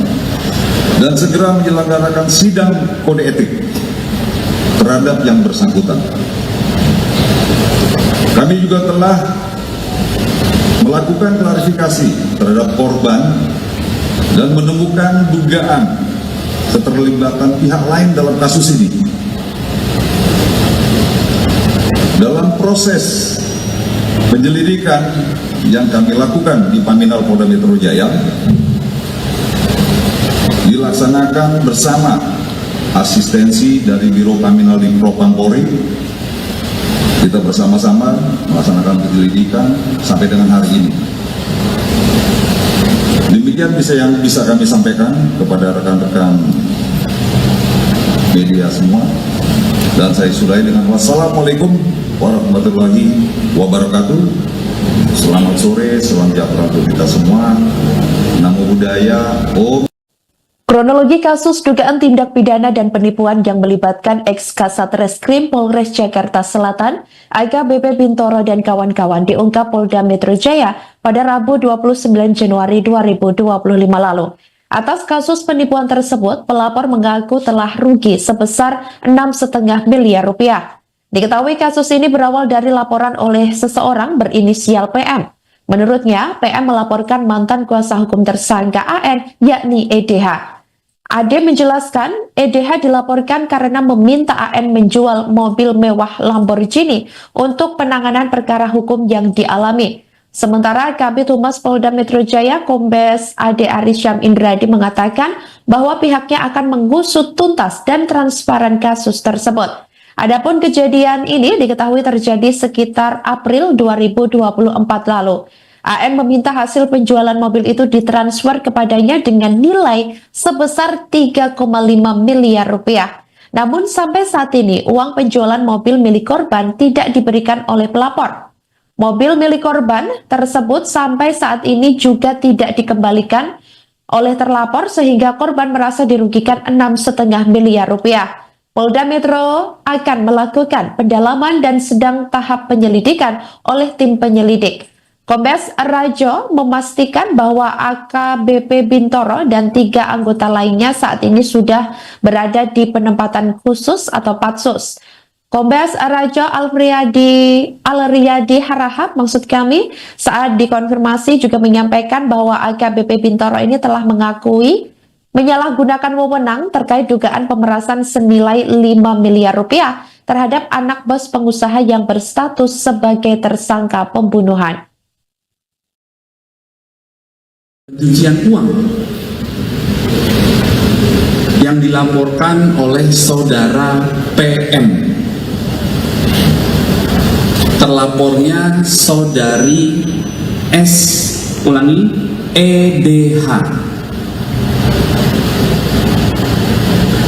dan segera menyelenggarakan sidang kode etik terhadap yang bersangkutan. Kami juga telah melakukan klarifikasi terhadap korban dan menemukan dugaan keterlibatan pihak lain dalam kasus ini. Dalam proses penyelidikan yang kami lakukan di Paminal Polda Metro Jaya dilaksanakan bersama asistensi dari Biro Paminal di Propam Polri. Kita bersama-sama melaksanakan penyelidikan sampai dengan hari ini. Demikian yang bisa kami sampaikan kepada rekan-rekan media semua. Dan saya sudahi dengan wassalamualaikum warahmatullahi wabarakatuh. Selamat sore, salam sejahtera untuk kita semua. Namo Buddhaya, Om. Kronologi kasus dugaan tindak pidana dan penipuan yang melibatkan ex-Kasat Reskrim Polres Jakarta Selatan, AKBP Bintoro dan kawan-kawan diungkap Polda Metro Jaya pada Rabu 29 Januari 2025 lalu. Atas kasus penipuan tersebut, pelapor mengaku telah rugi sebesar 6,5 miliar rupiah. Diketahui kasus ini berawal dari laporan oleh seseorang berinisial PM. Menurutnya, PM melaporkan mantan kuasa hukum tersangka AN, yakni EDH. AD menjelaskan, EDH dilaporkan karena meminta AN menjual mobil mewah Lamborghini untuk penanganan perkara hukum yang dialami. Sementara Kabid Humas Polda Metro Jaya, Kombes AD Arisyam Indradi mengatakan bahwa pihaknya akan mengusut tuntas dan transparan kasus tersebut. Adapun kejadian ini diketahui terjadi sekitar April 2024 lalu. AN meminta hasil penjualan mobil itu ditransfer kepadanya dengan nilai sebesar 3,5 miliar rupiah. Namun sampai saat ini uang penjualan mobil milik korban tidak diberikan oleh pelapor. Mobil milik korban tersebut sampai saat ini juga tidak dikembalikan oleh terlapor sehingga korban merasa dirugikan 6,5 miliar rupiah. Polda Metro akan melakukan pendalaman dan sedang tahap penyelidikan oleh tim penyelidik. Kombes Rajo memastikan bahwa AKBP Bintoro dan 3 anggota lainnya saat ini sudah berada di penempatan khusus atau patsus. Kombes Rajo Alriyadi Harahap maksud kami saat dikonfirmasi juga menyampaikan bahwa AKBP Bintoro ini telah mengakui menyalahgunakan wewenang terkait dugaan pemerasan senilai 5 miliar rupiah terhadap anak bos pengusaha yang berstatus sebagai tersangka pembunuhan. Pencucian uang yang dilaporkan oleh saudara PM. Terlapornya saudari S, ulangi, EDH.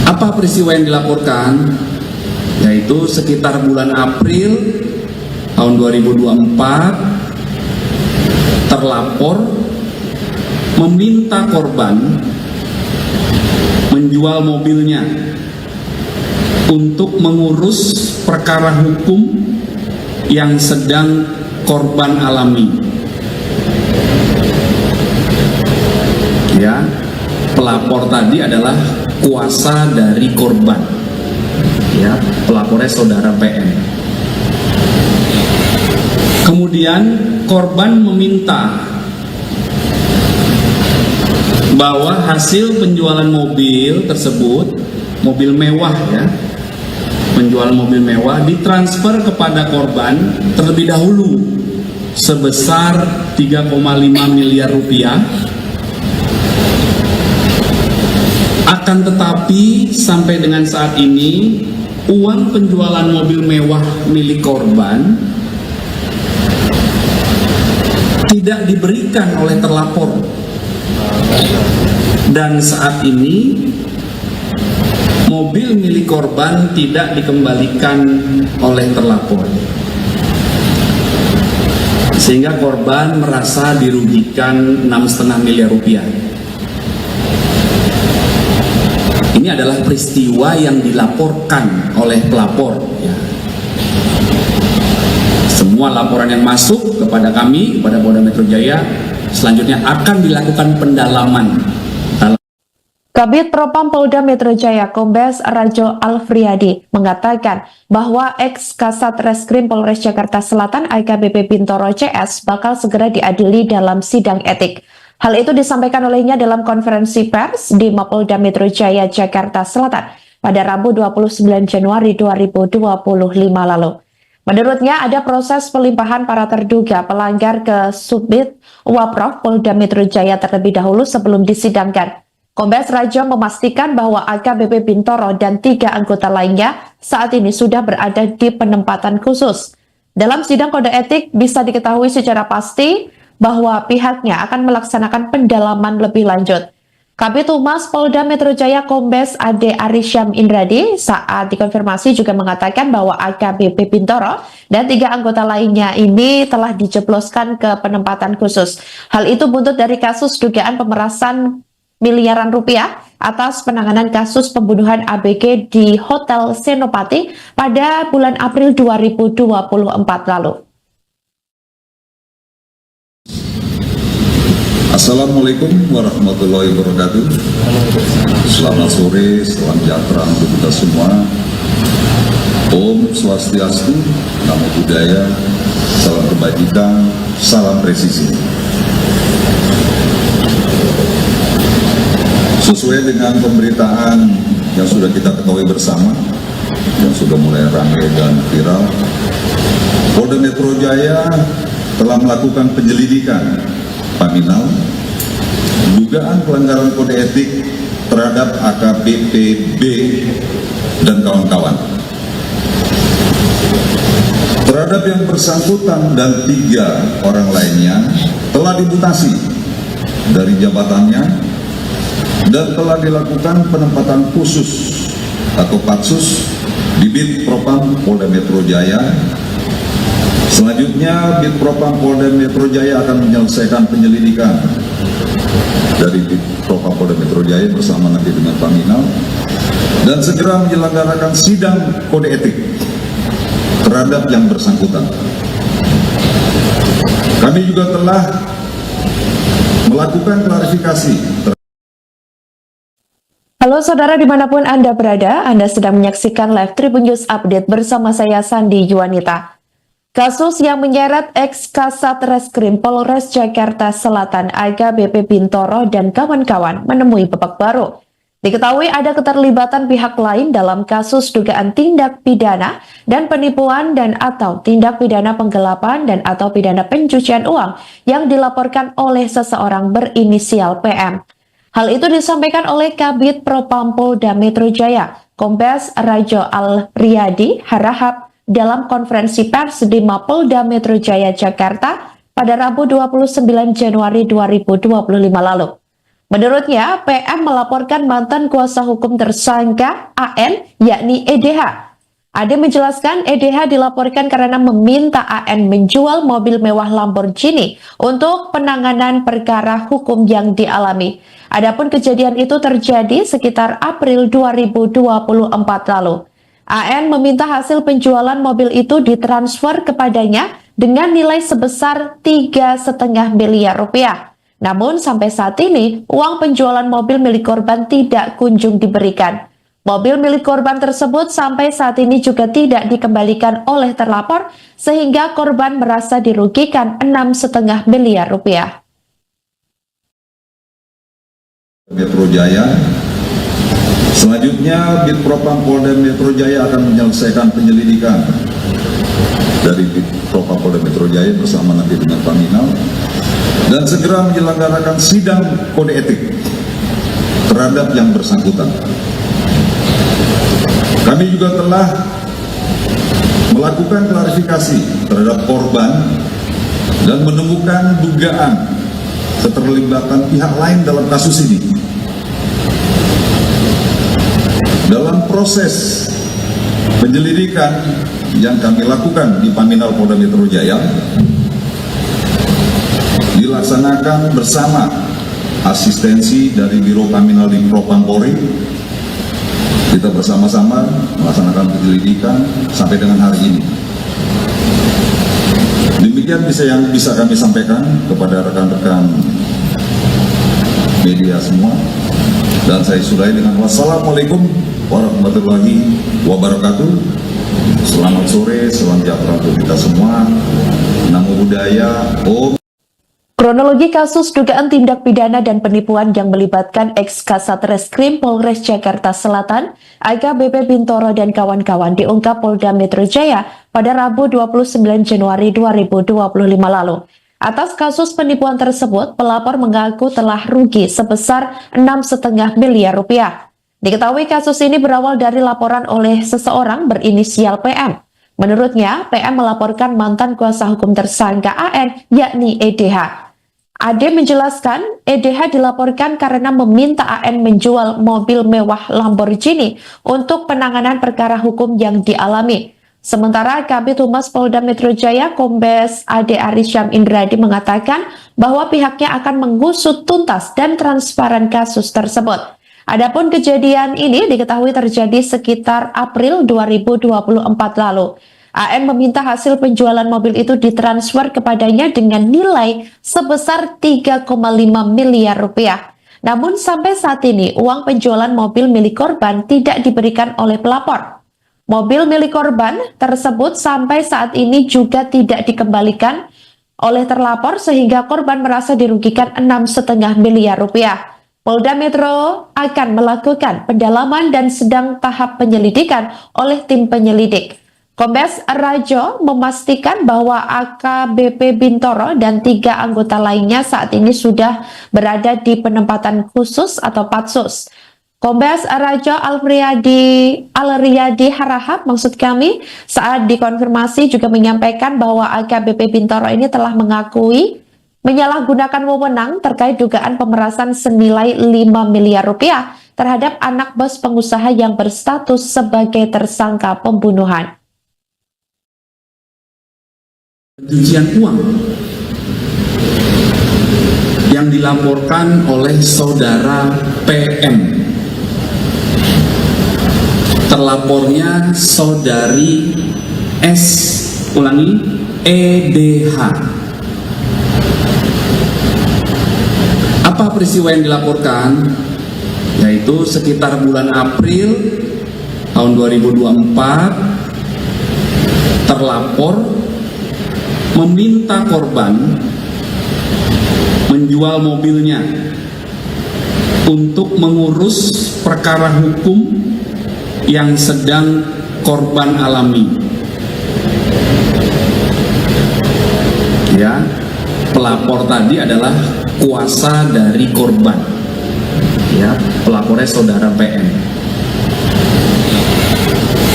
Apa peristiwa yang dilaporkan? Yaitu sekitar bulan April tahun 2024, terlapor meminta korban menjual mobilnya untuk mengurus perkara hukum yang sedang korban alami. Ya, pelapor tadi adalah kuasa dari korban. Ya, pelapornya saudara PM. Kemudian korban meminta bahwa hasil penjualan mobil tersebut, mobil mewah ya, menjual mobil mewah ditransfer kepada korban terlebih dahulu sebesar 3,5 miliar rupiah. Akan tetapi sampai dengan saat ini uang penjualan mobil mewah milik korban tidak diberikan oleh terlapor. Dan saat ini mobil milik korban tidak dikembalikan oleh terlapor, sehingga korban merasa dirugikan 6,5 miliar rupiah. Ini adalah peristiwa yang dilaporkan oleh pelapor ya. Semua laporan yang masuk kepada kami, kepada Polda Metro Jaya, selanjutnya akan dilakukan pendalaman. Kabid Propam Polda Metro Jaya Kombes Rajo Alfriadi mengatakan bahwa ex-Kasat Reskrim Polres Jakarta Selatan AKBP Bintoro CS bakal segera diadili dalam sidang etik. Hal itu disampaikan olehnya dalam konferensi pers di Mapolda Metro Jaya Jakarta Selatan pada Rabu 29 Januari 2025 lalu. Menurutnya ada proses pelimpahan para terduga pelanggar ke Subdit Waprov Polda Metro Jaya terlebih dahulu sebelum disidangkan. Kombes Rajo memastikan bahwa AKBP Bintoro dan 3 anggota lainnya saat ini sudah berada di penempatan khusus. Dalam sidang kode etik bisa diketahui secara pasti bahwa pihaknya akan melaksanakan pendalaman lebih lanjut. Kabid Humas Polda Metro Jaya Kombes Ade Arisyam Indradi saat dikonfirmasi juga mengatakan bahwa AKBP Bintoro dan 3 anggota lainnya ini telah dijebloskan ke penempatan khusus. Hal itu buntut dari kasus dugaan pemerasan miliaran rupiah atas penanganan kasus pembunuhan ABG di Hotel Senopati pada bulan April 2024 lalu. Assalamualaikum warahmatullahi wabarakatuh. Selamat sore, salam sejahtera untuk kita semua. Om Swastiastu, Namo Buddhaya, salam kebajikan, salam presisi. Sesuai dengan pemberitaan yang sudah kita ketahui bersama, yang sudah mulai ramai dan viral, Polda Metro Jaya telah melakukan penyelidikan paminal dugaan pelanggaran kode etik terhadap AKBP B dan kawan-kawan. Terhadap yang bersangkutan dan 3 orang lainnya telah dimutasi dari jabatannya dan telah dilakukan penempatan khusus atau patsus di Bid Propam Polda Metro Jaya. Selanjutnya Bid Propam Polda Metro Jaya akan menyelesaikan penyelidikan dari Bid Propam Polda Metro Jaya bersama nanti dengan Paminal dan segera menyelenggarakan sidang kode etik terhadap yang bersangkutan. Kami juga telah melakukan klarifikasi. Halo saudara dimanapun Anda berada, Anda sedang menyaksikan live Tribun News Update bersama saya Sandi Yuwanita. Kasus yang menyeret ex-Kasat Reskrim Polres Jakarta Selatan AKBP Bintoro dan kawan-kawan menemui babak baru. Diketahui ada keterlibatan pihak lain dalam kasus dugaan tindak pidana dan penipuan dan atau tindak pidana penggelapan dan atau pidana pencucian uang yang dilaporkan oleh seseorang berinisial PM. Hal itu disampaikan oleh Kabid Propam Polda Metro Jaya, Kombes Rajo Alfriadi Harahap dalam konferensi pers di Mapolda Metro Jaya Jakarta pada Rabu 29 Januari 2025 lalu. Menurutnya, PM melaporkan mantan kuasa hukum tersangka AN yakni EDH. Ade menjelaskan EDH dilaporkan karena meminta AN menjual mobil mewah Lamborghini untuk penanganan perkara hukum yang dialami. Adapun kejadian itu terjadi sekitar April 2024 lalu. AN meminta hasil penjualan mobil itu ditransfer kepadanya dengan nilai sebesar 3,5 miliar rupiah. Namun sampai saat ini, uang penjualan mobil milik korban tidak kunjung diberikan. Mobil milik korban tersebut sampai saat ini juga tidak dikembalikan oleh terlapor, sehingga korban merasa dirugikan 6,5 miliar rupiah. Metro Jaya. Selanjutnya Bid Propam Polda Metro Jaya akan menyelesaikan penyelidikan dari Bid Propam Polda Metro Jaya bersama nanti dengan Paminal dan segera menyelenggarakan sidang kode etik terhadap yang bersangkutan. Kami juga telah melakukan klarifikasi terhadap korban dan menemukan dugaan keterlibatan pihak lain dalam kasus ini. Dalam proses penyelidikan yang kami lakukan di Paminal Polda Metro Jaya dilaksanakan bersama asistensi dari Biro Paminal di Propam Polri. Kita bersama-sama melaksanakan penyelidikan sampai dengan hari ini. Demikian yang bisa kami sampaikan kepada rekan-rekan media semua. Dan saya sudahi dengan wassalamualaikum warahmatullahi wabarakatuh. Selamat sore, salam sejahtera untuk kita semua. Namo Buddhaya, Om. Kronologi kasus dugaan tindak pidana dan penipuan yang melibatkan ex-Kasat Reskrim Polres Jakarta Selatan, AKBP Bintoro dan kawan-kawan diungkap Polda Metro Jaya pada Rabu 29 Januari 2025 lalu. Atas kasus penipuan tersebut, pelapor mengaku telah rugi sebesar 6,5 miliar rupiah. Diketahui kasus ini berawal dari laporan oleh seseorang berinisial PM. Menurutnya, PM melaporkan mantan kuasa hukum tersangka AN, yakni EDH. AD menjelaskan, EDH dilaporkan karena meminta AN menjual mobil mewah Lamborghini untuk penanganan perkara hukum yang dialami. Sementara Kabid Humas Polda Metro Jaya Kombes AD Arisyam Indradi mengatakan bahwa pihaknya akan mengusut tuntas dan transparan kasus tersebut. Adapun kejadian ini diketahui terjadi sekitar April 2024 lalu. AN meminta hasil penjualan mobil itu ditransfer kepadanya dengan nilai sebesar 3,5 miliar rupiah. Namun sampai saat ini uang penjualan mobil milik korban tidak diberikan oleh pelapor. Mobil milik korban tersebut sampai saat ini juga tidak dikembalikan oleh terlapor sehingga korban merasa dirugikan 6,5 miliar rupiah. Polda Metro akan melakukan pendalaman dan sedang tahap penyelidikan oleh tim penyelidik. Kombes Rajo memastikan bahwa AKBP Bintoro dan 3 anggota lainnya saat ini sudah berada di penempatan khusus atau patsus. Kombes Rajo Alriyadi Harahap maksud kami saat dikonfirmasi juga menyampaikan bahwa AKBP Bintoro ini telah mengakui menyalahgunakan wewenang terkait dugaan pemerasan senilai 5 miliar rupiah terhadap anak bos pengusaha yang berstatus sebagai tersangka pembunuhan. Pencucian uang yang dilaporkan oleh saudara PM. Terlapornya saudari S, EDH. Apa peristiwa yang dilaporkan? Yaitu sekitar bulan April tahun 2024, terlapor meminta korban menjual mobilnya untuk mengurus perkara hukum yang sedang korban alami. Ya, pelapor tadi adalah kuasa dari korban. Ya, pelapornya saudara PM.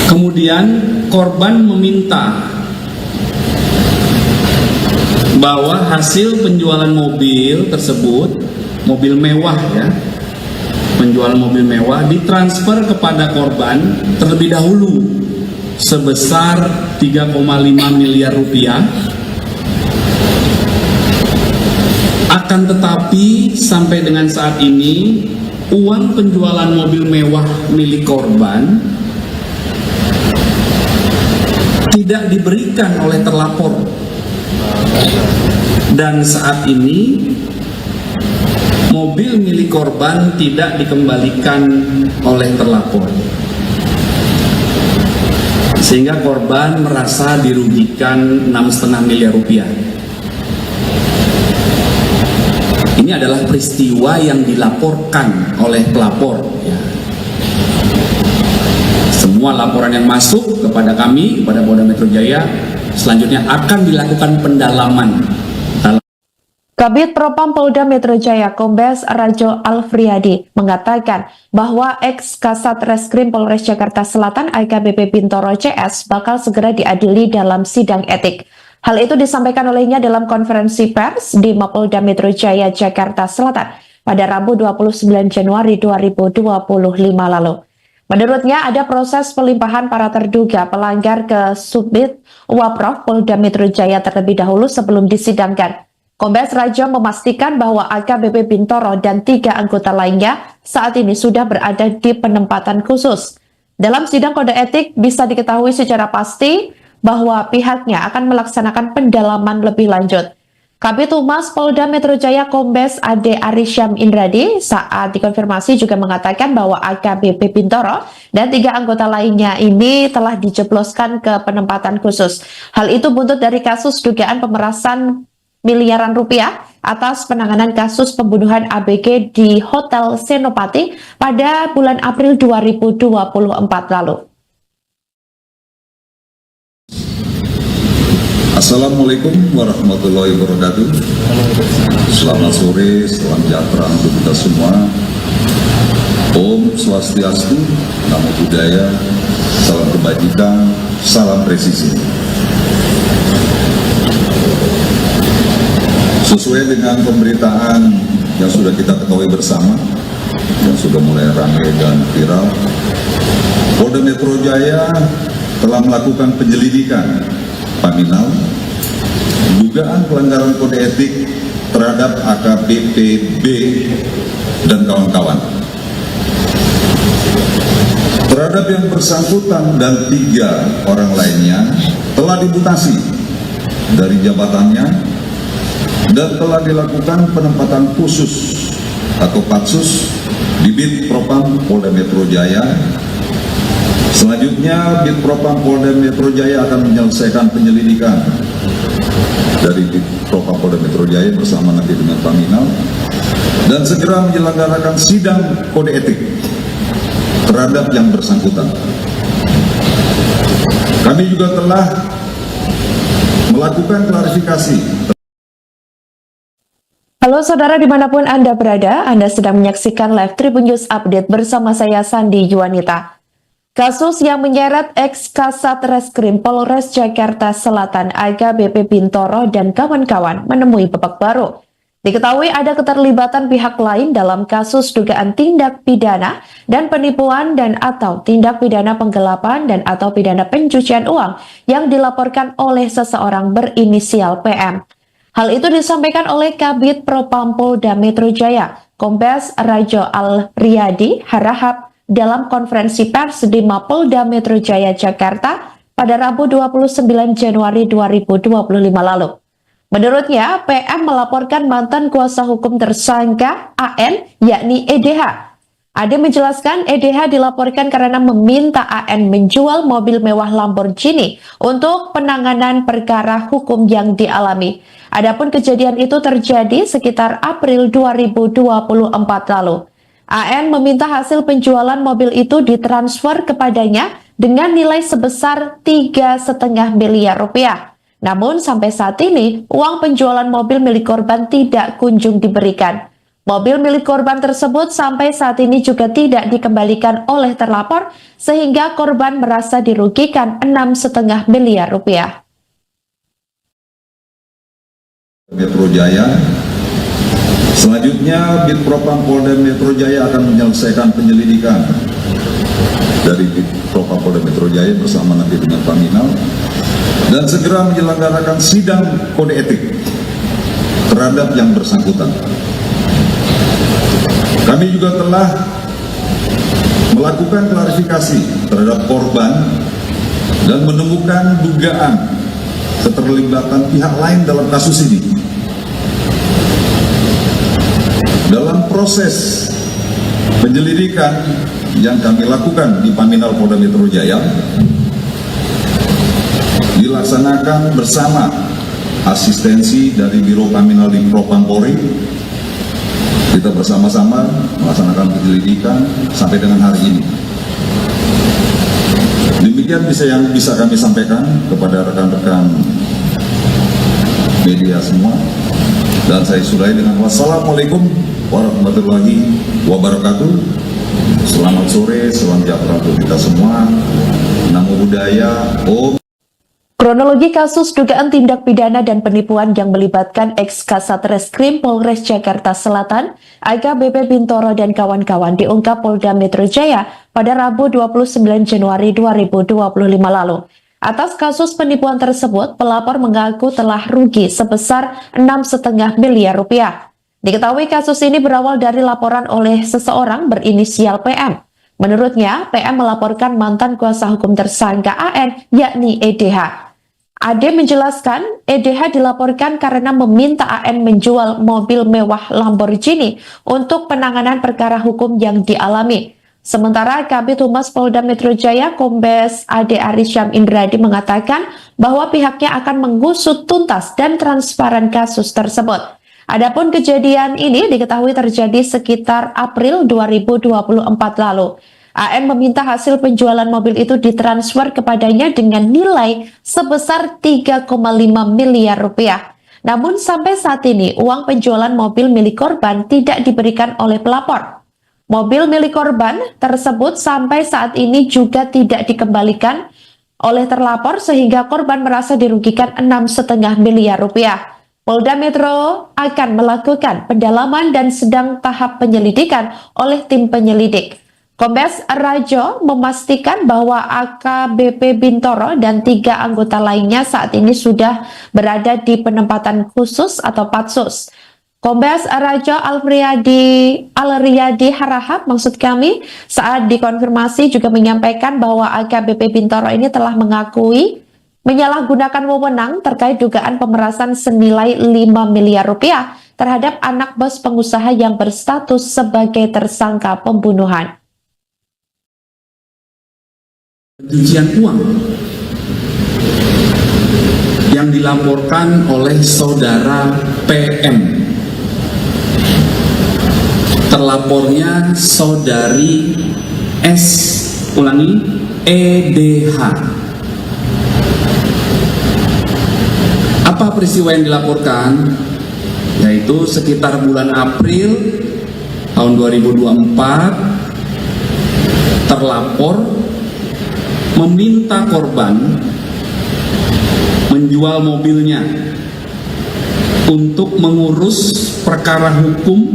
Kemudian korban meminta bahwa hasil penjualan mobil tersebut, mobil mewah ya, penjualan mobil mewah ditransfer kepada korban terlebih dahulu sebesar 3,5 miliar rupiah. Akan tetapi sampai dengan saat ini uang penjualan mobil mewah milik korban tidak diberikan oleh terlapor. Dan saat ini mobil milik korban tidak dikembalikan oleh terlapor, sehingga korban merasa dirugikan 6,5 miliar rupiah. Ini adalah peristiwa yang dilaporkan oleh pelapor ya. Semua laporan yang masuk kepada kami, kepada Polda Metro Jaya, selanjutnya akan dilakukan pendalaman. Kabid Propam Polda Metro Jaya Kombes Rajo Alfriyadi mengatakan bahwa ex-Kasat Reskrim Polres Jakarta Selatan AKBP Bintoro CS bakal segera diadili dalam sidang etik. Hal itu disampaikan olehnya dalam konferensi pers di Mapolda Metro Jaya Jakarta Selatan pada Rabu 29 Januari 2025 lalu. Menurutnya ada proses pelimpahan para terduga pelanggar ke Subdit Waprov Polda Metro Jaya terlebih dahulu sebelum disidangkan. Kombes Rajo memastikan bahwa AKBP Bintoro dan 3 anggota lainnya saat ini sudah berada di penempatan khusus. Dalam sidang kode etik bisa diketahui secara pasti bahwa pihaknya akan melaksanakan pendalaman lebih lanjut. Kabid Humas Polda Metro Jaya Kombes Ade Arisyam Indradi saat dikonfirmasi juga mengatakan bahwa AKBP Bintoro dan 3 anggota lainnya ini telah dijebloskan ke penempatan khusus. Hal itu buntut dari kasus dugaan pemerasan miliaran rupiah atas penanganan kasus pembunuhan ABG di Hotel Senopati pada bulan April 2024 lalu. Assalamualaikum warahmatullahi wabarakatuh. Selamat sore, salam sejahtera untuk kita semua. Om Swastiastu, Namo Buddhaya, salam kebajikan, salam presisi. Sesuai dengan pemberitaan yang sudah kita ketahui bersama, yang sudah mulai ramai dan viral, Polda Metro Jaya telah melakukan penyelidikan paminal dugaan pelanggaran kode etik terhadap AKBP B dan kawan-kawan. Terhadap yang bersangkutan dan 3 orang lainnya telah dimutasi dari jabatannya dan telah dilakukan penempatan khusus atau patsus di Bid Propam Polda Metro Jaya. Selanjutnya, Bid Propam Polda Metro Jaya akan menyelesaikan penyelidikan dari Bid Propam Polda Metro Jaya bersama nanti dengan Paminal dan segera menyelenggarakan sidang kode etik terhadap yang bersangkutan. Kami juga telah melakukan klarifikasi. Halo saudara dimanapun Anda berada, Anda sedang menyaksikan live Tribun News Update bersama saya Sandi Yuwanita. Kasus yang menyeret ex-Kasat Reskrim Polres Jakarta Selatan AKBP Bintoro dan kawan-kawan menemui babak baru. Diketahui ada keterlibatan pihak lain dalam kasus dugaan tindak pidana dan penipuan dan atau tindak pidana penggelapan dan atau pidana pencucian uang yang dilaporkan oleh seseorang berinisial PM. Hal itu disampaikan oleh Kabid Propam Polda Metro Jaya, Kombes Rajo Al-Riyadi Harahap dalam konferensi pers di Mapolda Metro Jaya Jakarta pada Rabu 29 Januari 2025 lalu. Menurutnya, PM melaporkan mantan kuasa hukum tersangka AN yakni EDH. Ade menjelaskan EDH dilaporkan karena meminta AN menjual mobil mewah Lamborghini untuk penanganan perkara hukum yang dialami. Adapun kejadian itu terjadi sekitar April 2024 lalu. AN meminta hasil penjualan mobil itu ditransfer kepadanya dengan nilai sebesar 3,5 miliar rupiah. Namun sampai saat ini, uang penjualan mobil milik korban tidak kunjung diberikan. Mobil milik korban tersebut sampai saat ini juga tidak dikembalikan oleh terlapor, sehingga korban merasa dirugikan 6,5 miliar rupiah. Metro Jaya. Selanjutnya, Bid Propam Polda Metro Jaya akan menyelesaikan penyelidikan dari Bid Propam Polda Metro Jaya bersama nanti dengan Paminal dan segera menyelenggarakan sidang kode etik terhadap yang bersangkutan. Kami juga telah melakukan klarifikasi terhadap korban dan menemukan dugaan keterlibatan pihak lain dalam kasus ini. Dalam proses penyelidikan yang kami lakukan di Paminal Polda Metro Jaya dilaksanakan bersama asistensi dari Biro Paminal di Propam Polri. Kita bersama-sama melaksanakan penyelidikan sampai dengan hari ini. Demikian yang bisa kami sampaikan kepada rekan-rekan media semua. Dan saya sudahi dengan wassalamualaikum warahmatullahi wabarakatuh. Selamat sore, salam sejahtera untuk kita semua. Namo Buddhaya, Om. Kronologi kasus dugaan tindak pidana dan penipuan yang melibatkan ex-Kasat Reskrim Polres Jakarta Selatan, AKBP Bintoro dan kawan-kawan diungkap Polda Metro Jaya pada Rabu 29 Januari 2025 lalu. Atas kasus penipuan tersebut, pelapor mengaku telah rugi sebesar 6,5 miliar rupiah. Diketahui kasus ini berawal dari laporan oleh seseorang berinisial PM. Menurutnya, PM melaporkan mantan kuasa hukum tersangka AN yakni EDH. Ade menjelaskan, EDH dilaporkan karena meminta AN menjual mobil mewah Lamborghini untuk penanganan perkara hukum yang dialami. Sementara Kabid Humas Polda Metro Jaya Kombes Ade Arysyam Indradi mengatakan bahwa pihaknya akan mengusut tuntas dan transparan kasus tersebut. Adapun kejadian ini diketahui terjadi sekitar April 2024 lalu. AN meminta hasil penjualan mobil itu ditransfer kepadanya dengan nilai sebesar 3,5 miliar rupiah. Namun sampai saat ini uang penjualan mobil milik korban tidak diberikan oleh pelapor. Mobil milik korban tersebut sampai saat ini juga tidak dikembalikan oleh terlapor sehingga korban merasa dirugikan 6,5 miliar rupiah. Polda Metro akan melakukan pendalaman dan sedang tahap penyelidikan oleh tim penyelidik. Kombes Rajo memastikan bahwa AKBP Bintoro dan 3 anggota lainnya saat ini sudah berada di penempatan khusus atau patsus. Kombes Rajo Alriyadi Harahap maksud kami saat dikonfirmasi juga menyampaikan bahwa AKBP Bintoro ini telah mengakui menyalahgunakan wewenang terkait dugaan pemerasan senilai 5 miliar rupiah terhadap anak bos pengusaha yang berstatus sebagai tersangka pembunuhan. Pencucian uang yang dilaporkan oleh saudara PM. Terlapornya saudari S, ulangi, EDH. Apa peristiwa yang dilaporkan? Yaitu sekitar bulan April tahun 2024, terlapor meminta korban menjual mobilnya untuk mengurus perkara hukum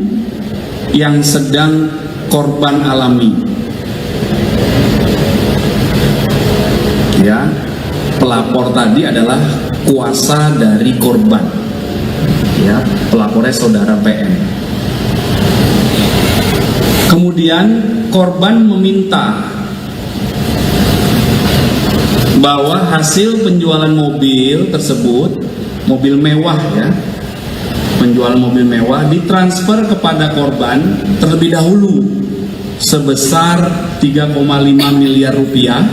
yang sedang korban alami. Ya, pelapor tadi adalah kuasa dari korban. Ya, pelapornya saudara PM. Kemudian korban meminta bahwa hasil penjualan mobil tersebut, mobil mewah ya, penjualan mobil mewah ditransfer kepada korban terlebih dahulu sebesar 3,5 miliar rupiah.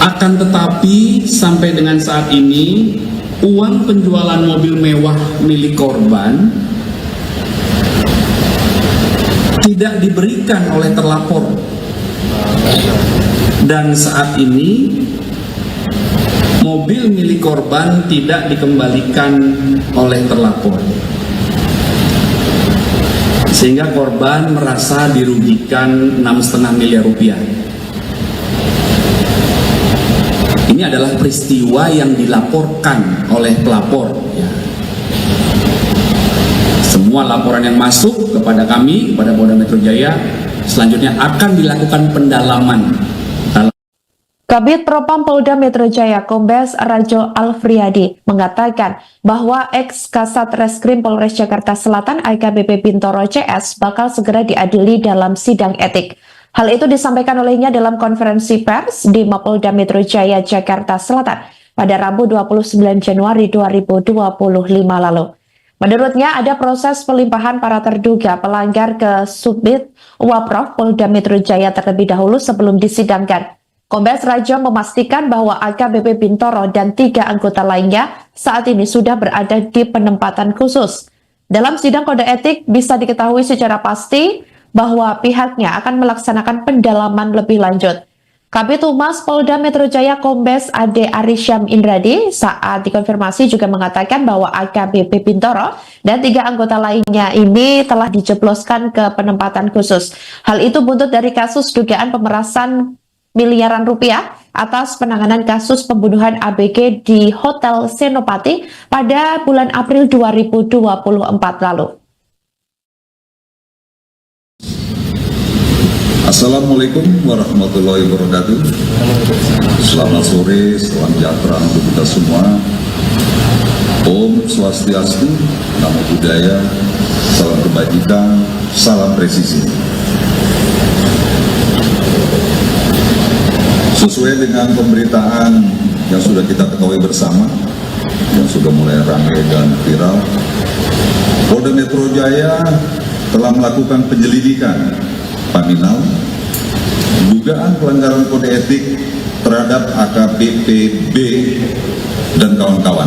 Akan tetapi sampai dengan saat ini uang penjualan mobil mewah milik korban tidak diberikan oleh terlapor. Dan saat ini mobil milik korban tidak dikembalikan oleh terlapor, sehingga korban merasa dirugikan 6,5 miliar rupiah. Ini adalah peristiwa yang dilaporkan oleh pelapor ya. Semua laporan yang masuk kepada kami, kepada Polda Metro Jaya, selanjutnya akan dilakukan pendalaman. Kabid Propam Polda Metro Jaya Kombes Rajo Alfriadi mengatakan bahwa ex-Kasat Reskrim Polres Jakarta Selatan AKBP Bintoro CS bakal segera diadili dalam sidang etik. Hal itu disampaikan olehnya dalam konferensi pers di Mapolda Metro Jaya Jakarta Selatan pada Rabu 29 Januari 2025 lalu. Menurutnya ada proses pelimpahan para terduga pelanggar ke Subdit Waprov Polda Metro Jaya terlebih dahulu sebelum disidangkan. Kombes Rajo memastikan bahwa AKBP Bintoro dan 3 anggota lainnya saat ini sudah berada di penempatan khusus. Dalam sidang kode etik bisa diketahui secara pasti bahwa pihaknya akan melaksanakan pendalaman lebih lanjut. Kabid Humas Polda Metro Jaya Kombes Ade Arysyam Indradi saat dikonfirmasi juga mengatakan bahwa AKBP Bintoro dan 3 anggota lainnya ini telah dijebloskan ke penempatan khusus. Hal itu buntut dari kasus dugaan pemerasan miliaran rupiah atas penanganan kasus pembunuhan ABG di Hotel Senopati pada bulan April 2024 lalu. Assalamualaikum warahmatullahi wabarakatuh. Selamat sore, salam sejahtera untuk kita semua. Om Swastiastu, Namo Buddhaya, salam kebajikan, salam presisi. Sesuai dengan pemberitaan yang sudah kita ketahui bersama, yang sudah mulai ramai dan viral, Polda Metro Jaya telah melakukan penyelidikan Paminal dugaan pelanggaran kode etik terhadap AKBP B dan kawan-kawan.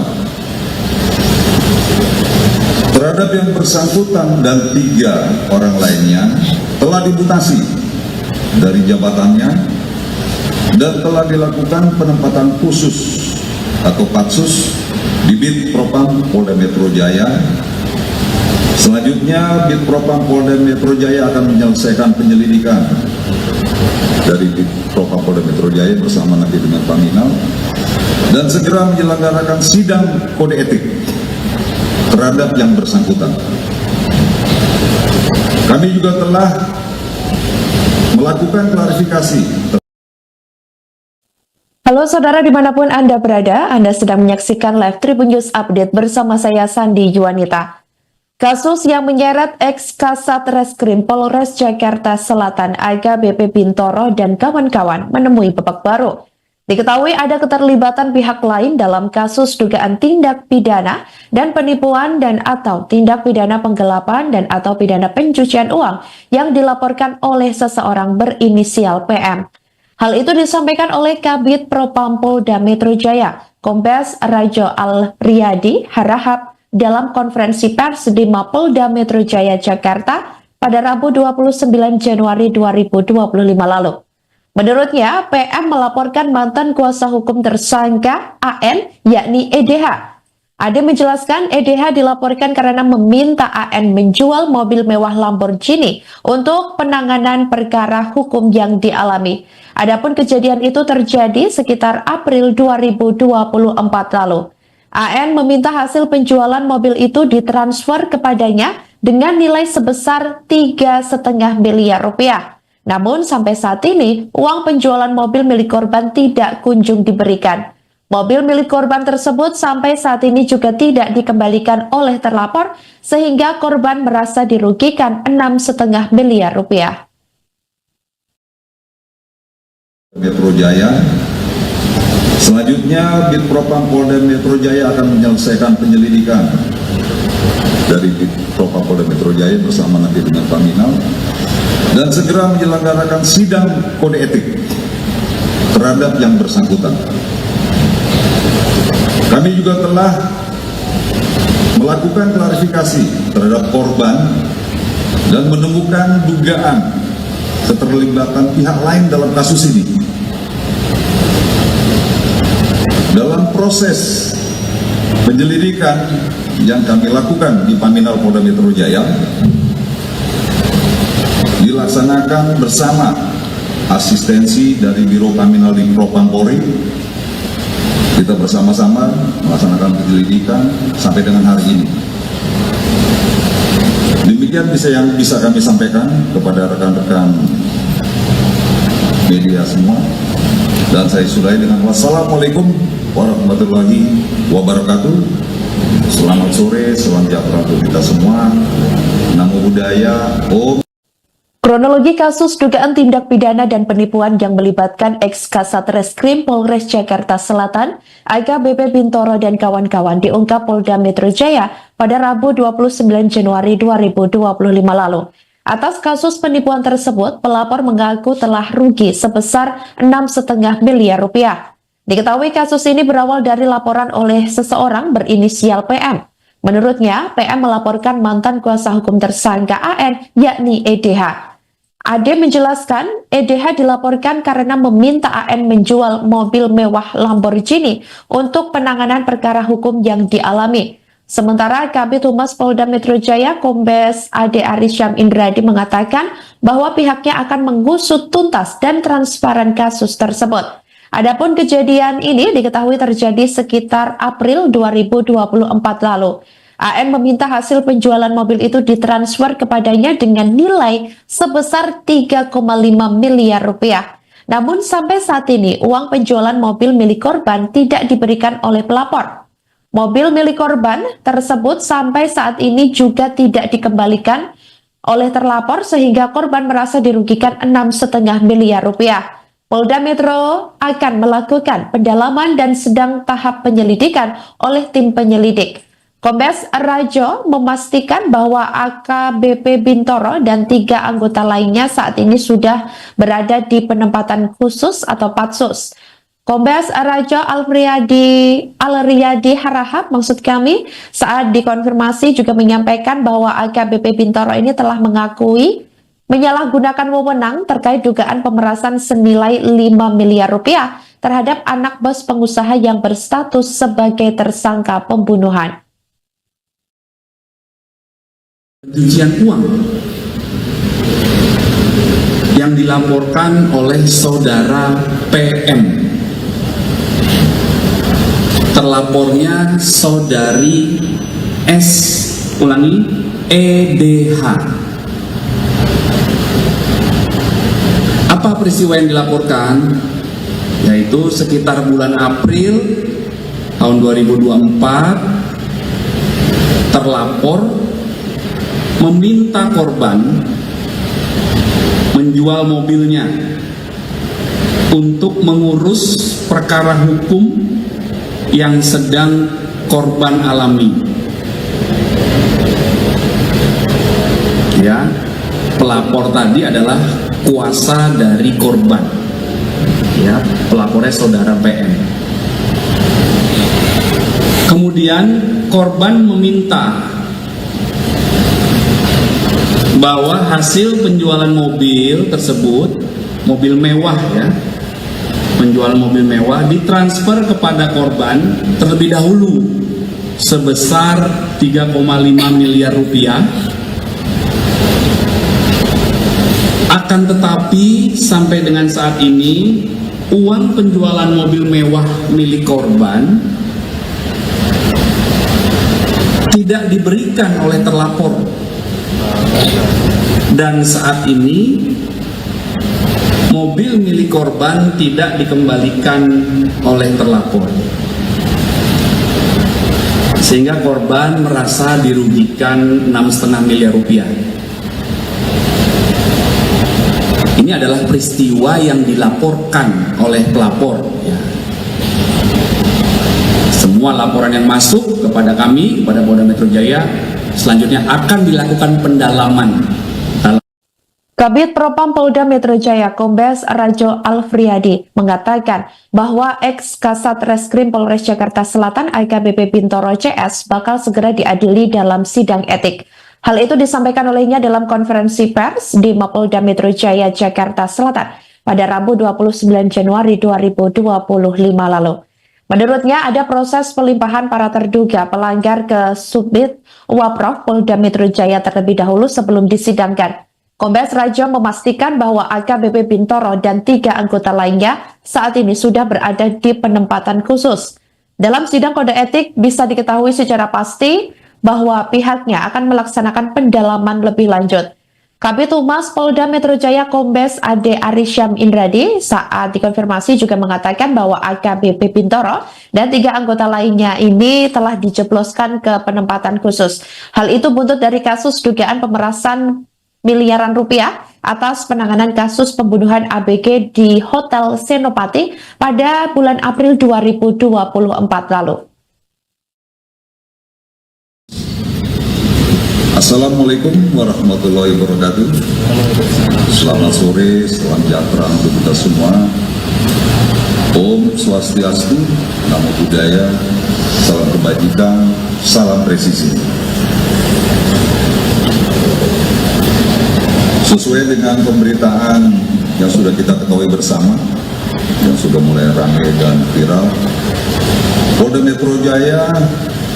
Terhadap yang bersangkutan dan 3 orang lainnya telah dimutasi dari jabatannya dan telah dilakukan penempatan khusus atau patsus di Bid Propam Polda Metro Jaya. Selanjutnya Bid Propam Polda Metro Jaya akan menyelesaikan penyelidikan dari Bid Propam Polda Metro Jaya bersama nanti dengan Paminal dan segera menyelenggarakan sidang kode etik terhadap yang bersangkutan. Kami juga telah melakukan klarifikasi. Halo saudara dimanapun Anda berada, Anda sedang menyaksikan live Tribun News Update bersama saya Sandi Yuwanita. Kasus yang menyeret ex-Kasat Reskrim Polres Jakarta Selatan AKBP Bintoro dan kawan-kawan menemui babak baru. Diketahui ada keterlibatan pihak lain dalam kasus dugaan tindak pidana dan penipuan dan atau tindak pidana penggelapan dan atau pidana pencucian uang yang dilaporkan oleh seseorang berinisial PM. Hal itu disampaikan oleh Kabid Propam Polda Metro Jaya, Kombes Rajo Al-Riyadi Harahap dalam konferensi pers di Mapolda Metro Jaya Jakarta pada Rabu 29 Januari 2025 lalu. Menurutnya, PM melaporkan mantan kuasa hukum tersangka AN yakni EDH. Ade menjelaskan EDH dilaporkan karena meminta AN menjual mobil mewah Lamborghini untuk penanganan perkara hukum yang dialami. Adapun kejadian itu terjadi sekitar April 2024 lalu. AN meminta hasil penjualan mobil itu ditransfer kepadanya dengan nilai sebesar 3,5 miliar rupiah. Namun sampai saat ini, uang penjualan mobil milik korban tidak kunjung diberikan. Mobil milik korban tersebut sampai saat ini juga tidak dikembalikan oleh terlapor, sehingga korban merasa dirugikan 6,5 miliar rupiah. Metro Jaya. Selanjutnya, Bid Propam Polda Metro Jaya akan menyelesaikan penyelidikan dari Bid Propam Polda Metro Jaya bersama nanti dengan Paminal dan segera menyelenggarakan sidang kode etik terhadap yang bersangkutan. Kami juga telah melakukan klarifikasi terhadap korban dan menemukan dugaan keterlibatan pihak lain dalam kasus ini. Dalam proses penyelidikan yang kami lakukan di Paminal Polda Metro Jaya, dilaksanakan bersama asistensi dari Biro Paminal di Propam Polri. Kita bersama-sama melaksanakan penyelidikan sampai dengan hari ini. Demikian yang bisa kami sampaikan kepada rekan-rekan media semua. Dan saya sudahi dengan wassalamualaikum warahmatullahi wabarakatuh. Selamat sore, salam sejahtera untuk kita semua. Namo Buddhaya, Om. Kronologi kasus dugaan tindak pidana dan penipuan yang melibatkan ex-Kasat Reskrim Polres Jakarta Selatan, AKBP Bintoro dan kawan-kawan diungkap Polda Metro Jaya pada Rabu 29 Januari 2025 lalu. Atas kasus penipuan tersebut, pelapor mengaku telah rugi sebesar 6,5 miliar rupiah. Diketahui kasus ini berawal dari laporan oleh seseorang berinisial PM. Menurutnya, PM melaporkan mantan kuasa hukum tersangka AN yakni EDH. Ade menjelaskan, EDH dilaporkan karena meminta AN menjual mobil mewah Lamborghini untuk penanganan perkara hukum yang dialami. Sementara Kabid Humas Polda Metro Jaya Kombes Ade Arisyam Indradi mengatakan bahwa pihaknya akan mengusut tuntas dan transparan kasus tersebut. Adapun kejadian ini diketahui terjadi sekitar April 2024 lalu. AN meminta hasil penjualan mobil itu ditransfer kepadanya dengan nilai sebesar 3,5 miliar rupiah. Namun sampai saat ini uang penjualan mobil milik korban tidak diberikan oleh pelapor. Mobil milik korban tersebut sampai saat ini juga tidak dikembalikan oleh terlapor sehingga korban merasa dirugikan 6,5 miliar rupiah. Polda Metro akan melakukan pendalaman dan sedang tahap penyelidikan oleh tim penyelidik. Kombes Rajo memastikan bahwa AKBP Bintoro dan 3 anggota lainnya saat ini sudah berada di penempatan khusus atau patsus. Kombes Rajo Alriyadi Harahap maksud kami saat dikonfirmasi juga menyampaikan bahwa AKBP Bintoro ini telah mengakui menyalahgunakan wewenang terkait dugaan pemerasan senilai 5 miliar rupiah terhadap anak bos pengusaha yang berstatus sebagai tersangka pembunuhan. Pencucian uang yang dilaporkan oleh saudara PM. Terlapornya saudari S, EDH. Apa peristiwa yang dilaporkan? Yaitu sekitar bulan April tahun 2024, terlapor meminta korban menjual mobilnya untuk mengurus perkara hukum yang sedang korban alami. Ya, pelapor tadi adalah kuasa dari korban. Ya, pelapornya saudara PM. Kemudian korban meminta bahwa hasil penjualan mobil tersebut, mobil mewah ya, penjualan mobil mewah ditransfer kepada korban terlebih dahulu sebesar 3,5 miliar rupiah. Akan tetapi sampai dengan saat ini uang penjualan mobil mewah milik korban tidak diberikan oleh terlapor. Dan saat ini mobil milik korban tidak dikembalikan oleh terlapor, sehingga korban merasa dirugikan 6,5 miliar rupiah. Ini adalah peristiwa yang dilaporkan oleh pelapor ya. Semua laporan yang masuk kepada kami, kepada Polda Metro Jaya, selanjutnya akan dilakukan pendalaman. Kabid Propam Polda Metro Jaya Kombes Rajo Alfriyadi mengatakan bahwa ex-Kasat Reskrim Polres Jakarta Selatan AKBP Bintoro CS bakal segera diadili dalam sidang etik. Hal itu disampaikan olehnya dalam konferensi pers di Mapolda Metro Jaya Jakarta Selatan pada Rabu 29 Januari 2025 lalu. Menurutnya ada proses pelimpahan para terduga pelanggar ke Subdit Waprov Polda Metro Jaya terlebih dahulu sebelum disidangkan. Kombes Rajo memastikan bahwa AKBP Bintoro dan 3 anggota lainnya saat ini sudah berada di penempatan khusus. Dalam sidang kode etik bisa diketahui secara pasti bahwa pihaknya akan melaksanakan pendalaman lebih lanjut. Kabid Humas Polda Metro Jaya Kombes Ade Arisyam Indradi saat dikonfirmasi juga mengatakan bahwa AKBP Bintoro dan 3 anggota lainnya ini telah dijebloskan ke penempatan khusus. Hal itu buntut dari kasus dugaan pemerasan miliaran rupiah atas penanganan kasus pembunuhan ABG di Hotel Senopati pada bulan April 2024 lalu. Assalamualaikum warahmatullahi wabarakatuh. Selamat sore, salam sejahtera untuk kita semua. Om Swastiastu, Namo Buddhaya, salam kebajikan, salam presisi. Sesuai dengan pemberitaan yang sudah kita ketahui bersama, yang sudah mulai ramai dan viral, Polda Metro Jaya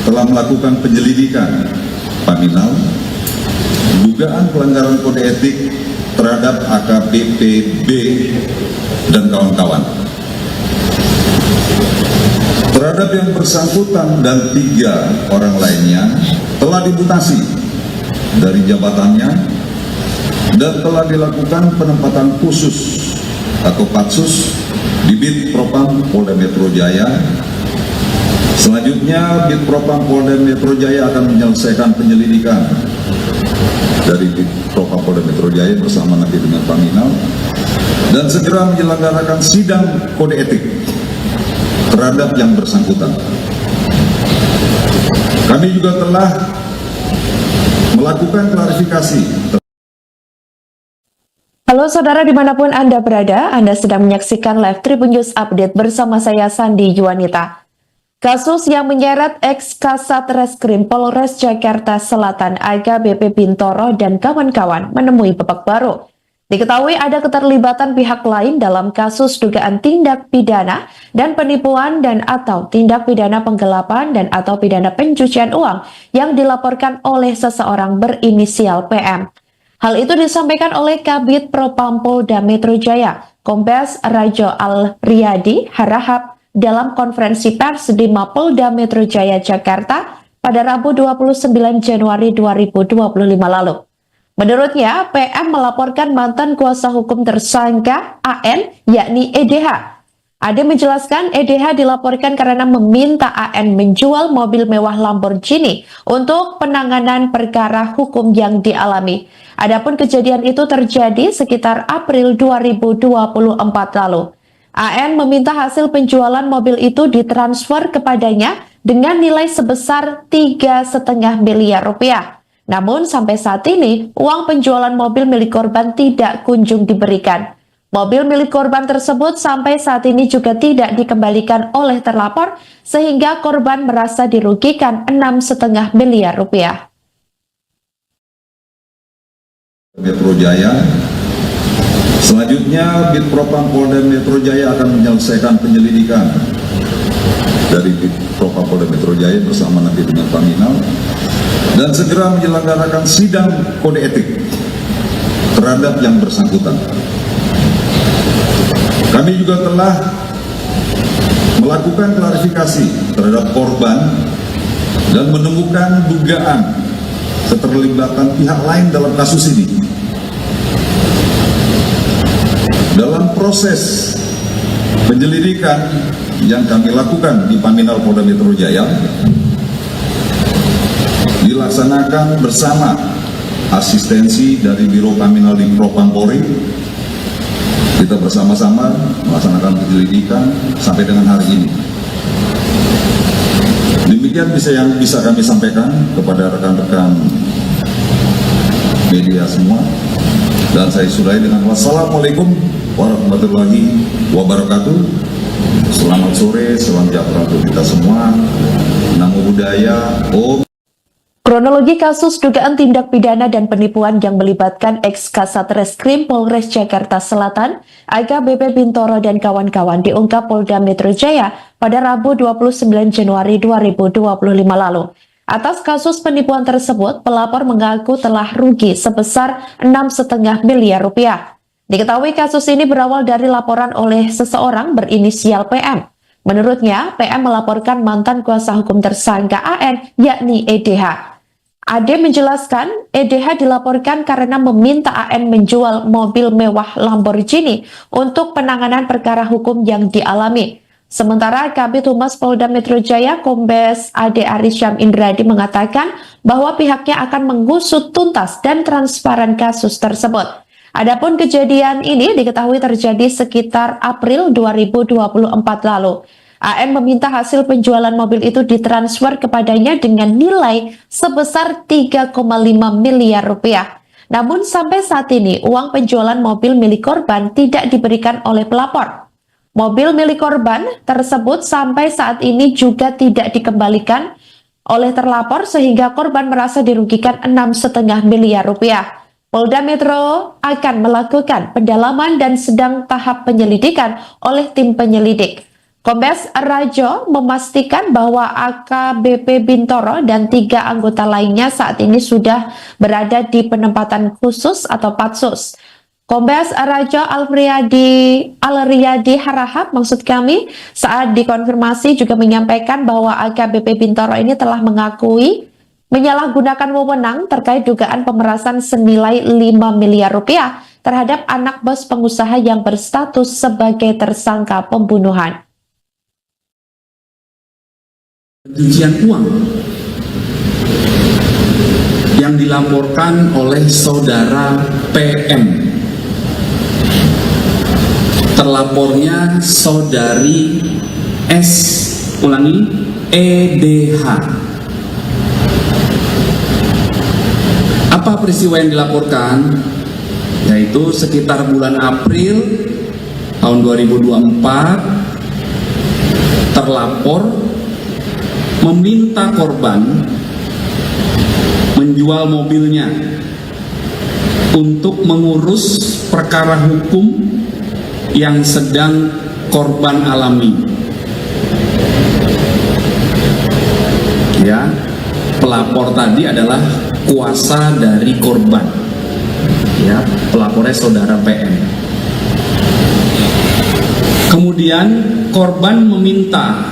telah melakukan penyelidikan paminal dugaan pelanggaran kode etik terhadap AKBP B dan kawan-kawan. Terhadap yang bersangkutan dan 3 orang lainnya telah dimutasi dari jabatannya dan telah dilakukan penempatan khusus atau patsus di Bid Propam Polda Metro Jaya. Selanjutnya Bid Propam Polda Metro Jaya akan menyelesaikan penyelidikan dari Bid Propam Polda Metro Jaya bersama nanti dengan Paminal, dan dan segera menyelenggarakan sidang kode etik terhadap yang bersangkutan. Kami juga telah melakukan klarifikasi. Halo saudara dimanapun Anda berada, Anda sedang menyaksikan live Tribun News Update bersama saya Sandi Yuwanita. Kasus yang menyeret ex-Kasat Reskrim Polres Jakarta Selatan AKBP Bintoro dan kawan-kawan menemui babak baru. Diketahui ada keterlibatan pihak lain dalam kasus dugaan tindak pidana dan penipuan dan atau tindak pidana penggelapan dan atau pidana pencucian uang yang dilaporkan oleh seseorang berinisial PM. Hal itu disampaikan oleh Kabid Propam Polda Metro Jaya, Kombes Rajo Al-Riyadi Harahap dalam konferensi pers di Mapolda Metro Jaya, Jakarta pada Rabu 29 Januari 2025 lalu. Menurutnya, PM melaporkan mantan kuasa hukum tersangka AN, yakni EDH. Ade menjelaskan EDH dilaporkan karena meminta AN menjual mobil mewah Lamborghini untuk penanganan perkara hukum yang dialami. Adapun kejadian itu terjadi sekitar April 2024 lalu. AN meminta hasil penjualan mobil itu ditransfer kepadanya dengan nilai sebesar 3,5 miliar rupiah. Namun sampai saat ini, uang penjualan mobil milik korban tidak kunjung diberikan. Mobil milik korban tersebut sampai saat ini juga tidak dikembalikan oleh terlapor, sehingga korban merasa dirugikan 6,5 miliar rupiah. Metro Jaya. Selanjutnya, Bid Propam Polda Metro Jaya akan menyelesaikan penyelidikan dari Bid Propam Polda Metro Jaya bersama nanti dengan Paminal dan segera menyelenggarakan sidang kode etik terhadap yang bersangkutan. Kami juga telah melakukan klarifikasi terhadap korban dan menemukan dugaan keterlibatan pihak lain dalam kasus ini. Dalam proses penyelidikan yang kami lakukan di Paminal Polda Metro Jaya, dilaksanakan bersama asistensi dari Biro Paminal di Propam Polri. Kita bersama-sama melaksanakan penyelidikan sampai dengan hari ini. Demikian yang bisa kami sampaikan kepada rekan-rekan media semua. Dan saya sudahi dengan wassalamualaikum warahmatullahi wabarakatuh. Selamat sore, salam sejahtera untuk kita semua. Namo Buddhaya, Om. Kronologi kasus dugaan tindak pidana dan penipuan yang melibatkan ex-Kasat Reskrim Polres Jakarta Selatan, AKBP Bintoro dan kawan-kawan diungkap Polda Metro Jaya pada Rabu 29 Januari 2025 lalu. Atas kasus penipuan tersebut, pelapor mengaku telah rugi sebesar 6,5 miliar rupiah. Diketahui kasus ini berawal dari laporan oleh seseorang berinisial PM. Menurutnya, PM melaporkan mantan kuasa hukum tersangka AN, yakni EDH. Ade menjelaskan, EDH dilaporkan karena meminta AN menjual mobil mewah Lamborghini untuk penanganan perkara hukum yang dialami. Sementara Kabid Humas Polda Metro Jaya, Kombes Ade Arisyam Indradi mengatakan bahwa pihaknya akan mengusut tuntas dan transparan kasus tersebut. Adapun kejadian ini diketahui terjadi sekitar April 2024 lalu. AN meminta hasil penjualan mobil itu ditransfer kepadanya dengan nilai sebesar 3,5 miliar rupiah. Namun sampai saat ini uang penjualan mobil milik korban tidak diberikan oleh pelapor. Mobil milik korban tersebut sampai saat ini juga tidak dikembalikan oleh terlapor sehingga korban merasa dirugikan 6,5 miliar rupiah. Polda Metro akan melakukan pendalaman dan sedang tahap penyelidikan oleh tim penyelidik. Kombes Rajo memastikan bahwa AKBP Bintoro dan 3 anggota lainnya saat ini sudah berada di penempatan khusus atau patsus. Kombes Rajo Al-Riyadi Harahap maksud kami saat dikonfirmasi juga menyampaikan bahwa AKBP Bintoro ini telah mengakui menyalahgunakan wewenang terkait dugaan pemerasan senilai 5 miliar rupiah terhadap anak bos pengusaha yang berstatus sebagai tersangka pembunuhan. Pencucian uang yang dilaporkan oleh saudara PM Terlapornya saudari S, EDH. Apa peristiwa yang dilaporkan? Yaitu sekitar bulan April tahun 2024, terlapor meminta korban menjual mobilnya untuk mengurus perkara hukum yang sedang korban alami. Ya, pelapor tadi adalah kuasa dari korban. Ya, pelapornya saudara PM. Kemudian korban meminta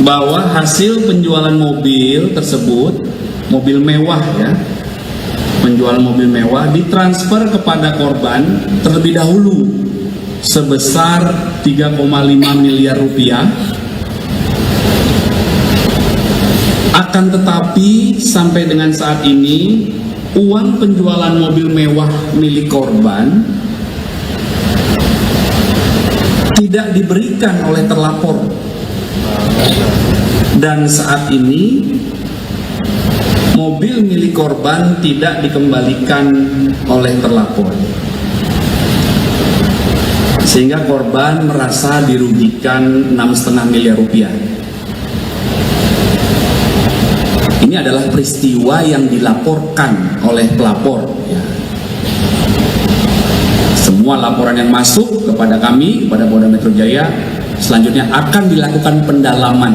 bahwa hasil penjualan mobil tersebut, mobil mewah ya, penjualan mobil mewah ditransfer kepada korban terlebih dahulu sebesar 3,5 miliar rupiah. Akan tetapi sampai dengan saat ini uang penjualan mobil mewah milik korban tidak diberikan oleh terlapor. Dan saat ini mobil milik korban tidak dikembalikan oleh terlapor, sehingga korban merasa dirugikan 6,5 miliar rupiah. Ini adalah peristiwa yang dilaporkan oleh pelapor ya. Semua laporan yang masuk kepada kami, kepada Polda Metro Jaya, selanjutnya akan dilakukan pendalaman.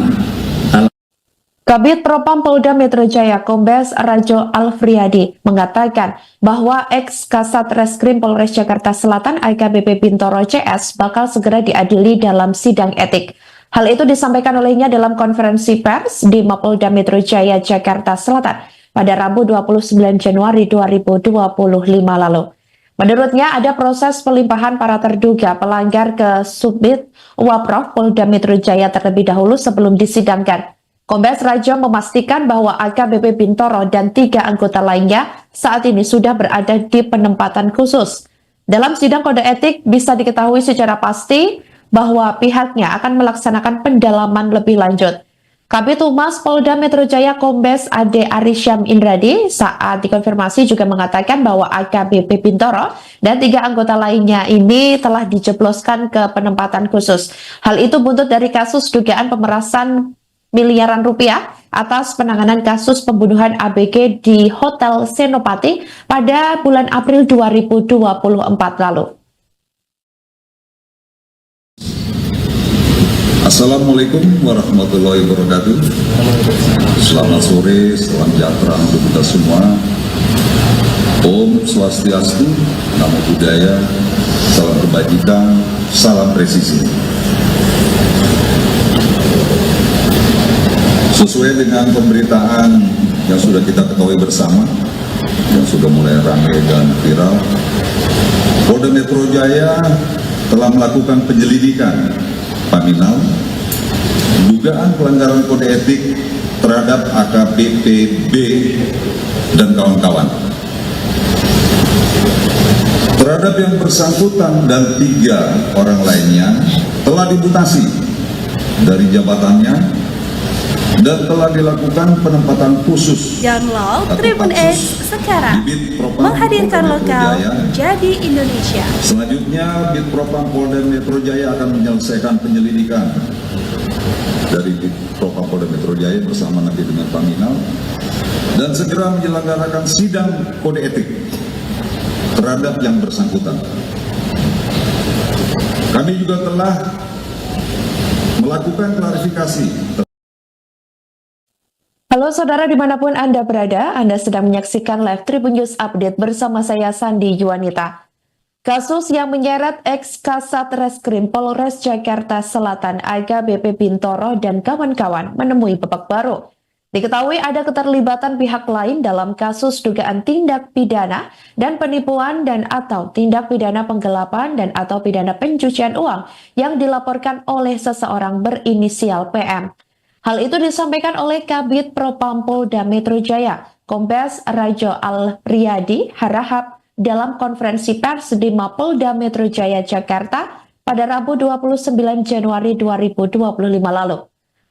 Kabid Propam Polda Metro Jaya Kombes Rajo Alfriadi mengatakan bahwa ex-Kasat Reskrim Polres Jakarta Selatan AKBP Bintoro CS bakal segera diadili dalam sidang etik. Hal itu disampaikan olehnya dalam konferensi pers di Mapolda Metro Jaya Jakarta Selatan pada Rabu 29 Januari 2025 lalu. Menurutnya ada proses pelimpahan para terduga pelanggar ke Subdit Waprov Polda Metro Jaya terlebih dahulu sebelum disidangkan. Kombes Rajo memastikan bahwa AKBP Bintoro dan 3 anggota lainnya saat ini sudah berada di penempatan khusus. Dalam sidang kode etik bisa diketahui secara pasti bahwa pihaknya akan melaksanakan pendalaman lebih lanjut. Kabid Humas Polda Metro Jaya Kombes Ade Arisyam Indradi saat dikonfirmasi juga mengatakan bahwa AKBP Bintoro dan 3 anggota lainnya ini telah dijebloskan ke penempatan khusus. Hal itu buntut dari kasus dugaan pemerasan miliaran rupiah atas penanganan kasus pembunuhan ABG di Hotel Senopati pada bulan April 2024 lalu. Assalamualaikum warahmatullahi wabarakatuh. Selamat sore, salam sejahtera untuk kita semua. Om Swastiastu, Namo Buddhaya, salam kebajikan, salam presisi. Sesuai dengan pemberitaan yang sudah kita ketahui bersama, yang sudah mulai ramai dan viral, Polda Metro Jaya telah melakukan penyelidikan paminal dugaan pelanggaran kode etik terhadap AKBP B dan kawan-kawan. Terhadap yang bersangkutan dan 3 orang lainnya telah dimutasi dari jabatannya dan telah dilakukan penempatan khusus. Download Tribun X sekarang, menghadirkan lokal jadi Indonesia. Selanjutnya, Bid Propam Polda Metro Jaya akan menyelesaikan penyelidikan dari Bid Propam Polda Metro Jaya bersama nanti dengan Paminal dan segera menyelenggarakan sidang kode etik terhadap yang bersangkutan. Kami juga telah melakukan klarifikasi. Halo saudara dimanapun Anda berada, Anda sedang menyaksikan live Tribun News Update bersama saya Sandi Yuwanita. Kasus yang menyeret ex-Kasat Reskrim Polres Jakarta Selatan AKBP Bintoro dan kawan-kawan menemui babak baru. Diketahui ada keterlibatan pihak lain dalam kasus dugaan tindak pidana dan penipuan dan atau tindak pidana penggelapan dan atau pidana pencucian uang yang dilaporkan oleh seseorang berinisial PM. Hal itu disampaikan oleh Kabid Propam Polda Metro Jaya, Kombes Rajo Alfriadi Harahap dalam konferensi pers di Mapolda Metro Jaya, Jakarta pada Rabu 29 Januari 2025 lalu.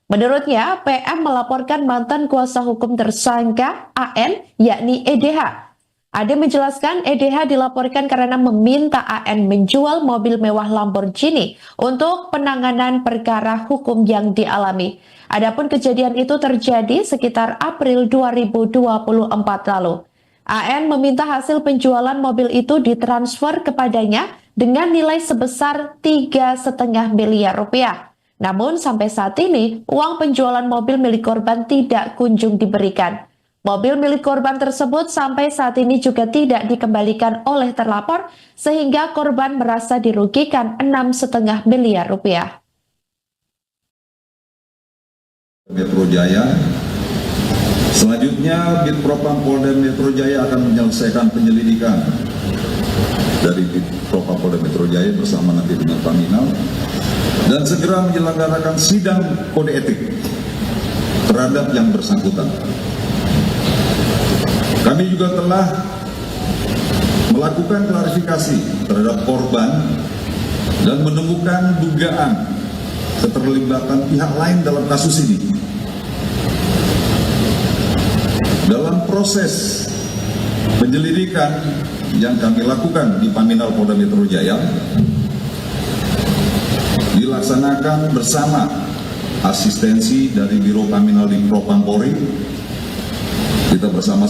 Menurutnya, PM melaporkan mantan kuasa hukum tersangka AN, yakni EDH. Ade menjelaskan EDH dilaporkan karena meminta AN menjual mobil mewah Lamborghini untuk penanganan perkara hukum yang dialami. Adapun kejadian itu terjadi sekitar April 2024 lalu. AN meminta hasil penjualan mobil itu ditransfer kepadanya dengan nilai sebesar 3,5 miliar rupiah. Namun sampai saat ini, uang penjualan mobil milik korban tidak kunjung diberikan. Mobil milik korban tersebut sampai saat ini juga tidak dikembalikan oleh terlapor, sehingga korban merasa dirugikan 6,5 miliar rupiah. Metro Jaya. Selanjutnya, Bid Propam Polda Metro Jaya akan menyelesaikan penyelidikan dari Bid Propam Polda Metro Jaya bersama nanti dengan Paminal dan segera menyelenggarakan sidang kode etik terhadap yang bersangkutan. Kami juga telah melakukan klarifikasi terhadap korban dan menemukan dugaan keterlibatan pihak lain dalam kasus ini. Dalam proses penyelidikan yang kami lakukan di Paminal Polda Metro Jaya dilaksanakan bersama asistensi dari Biro Paminal di Propam Polri. Kita bersama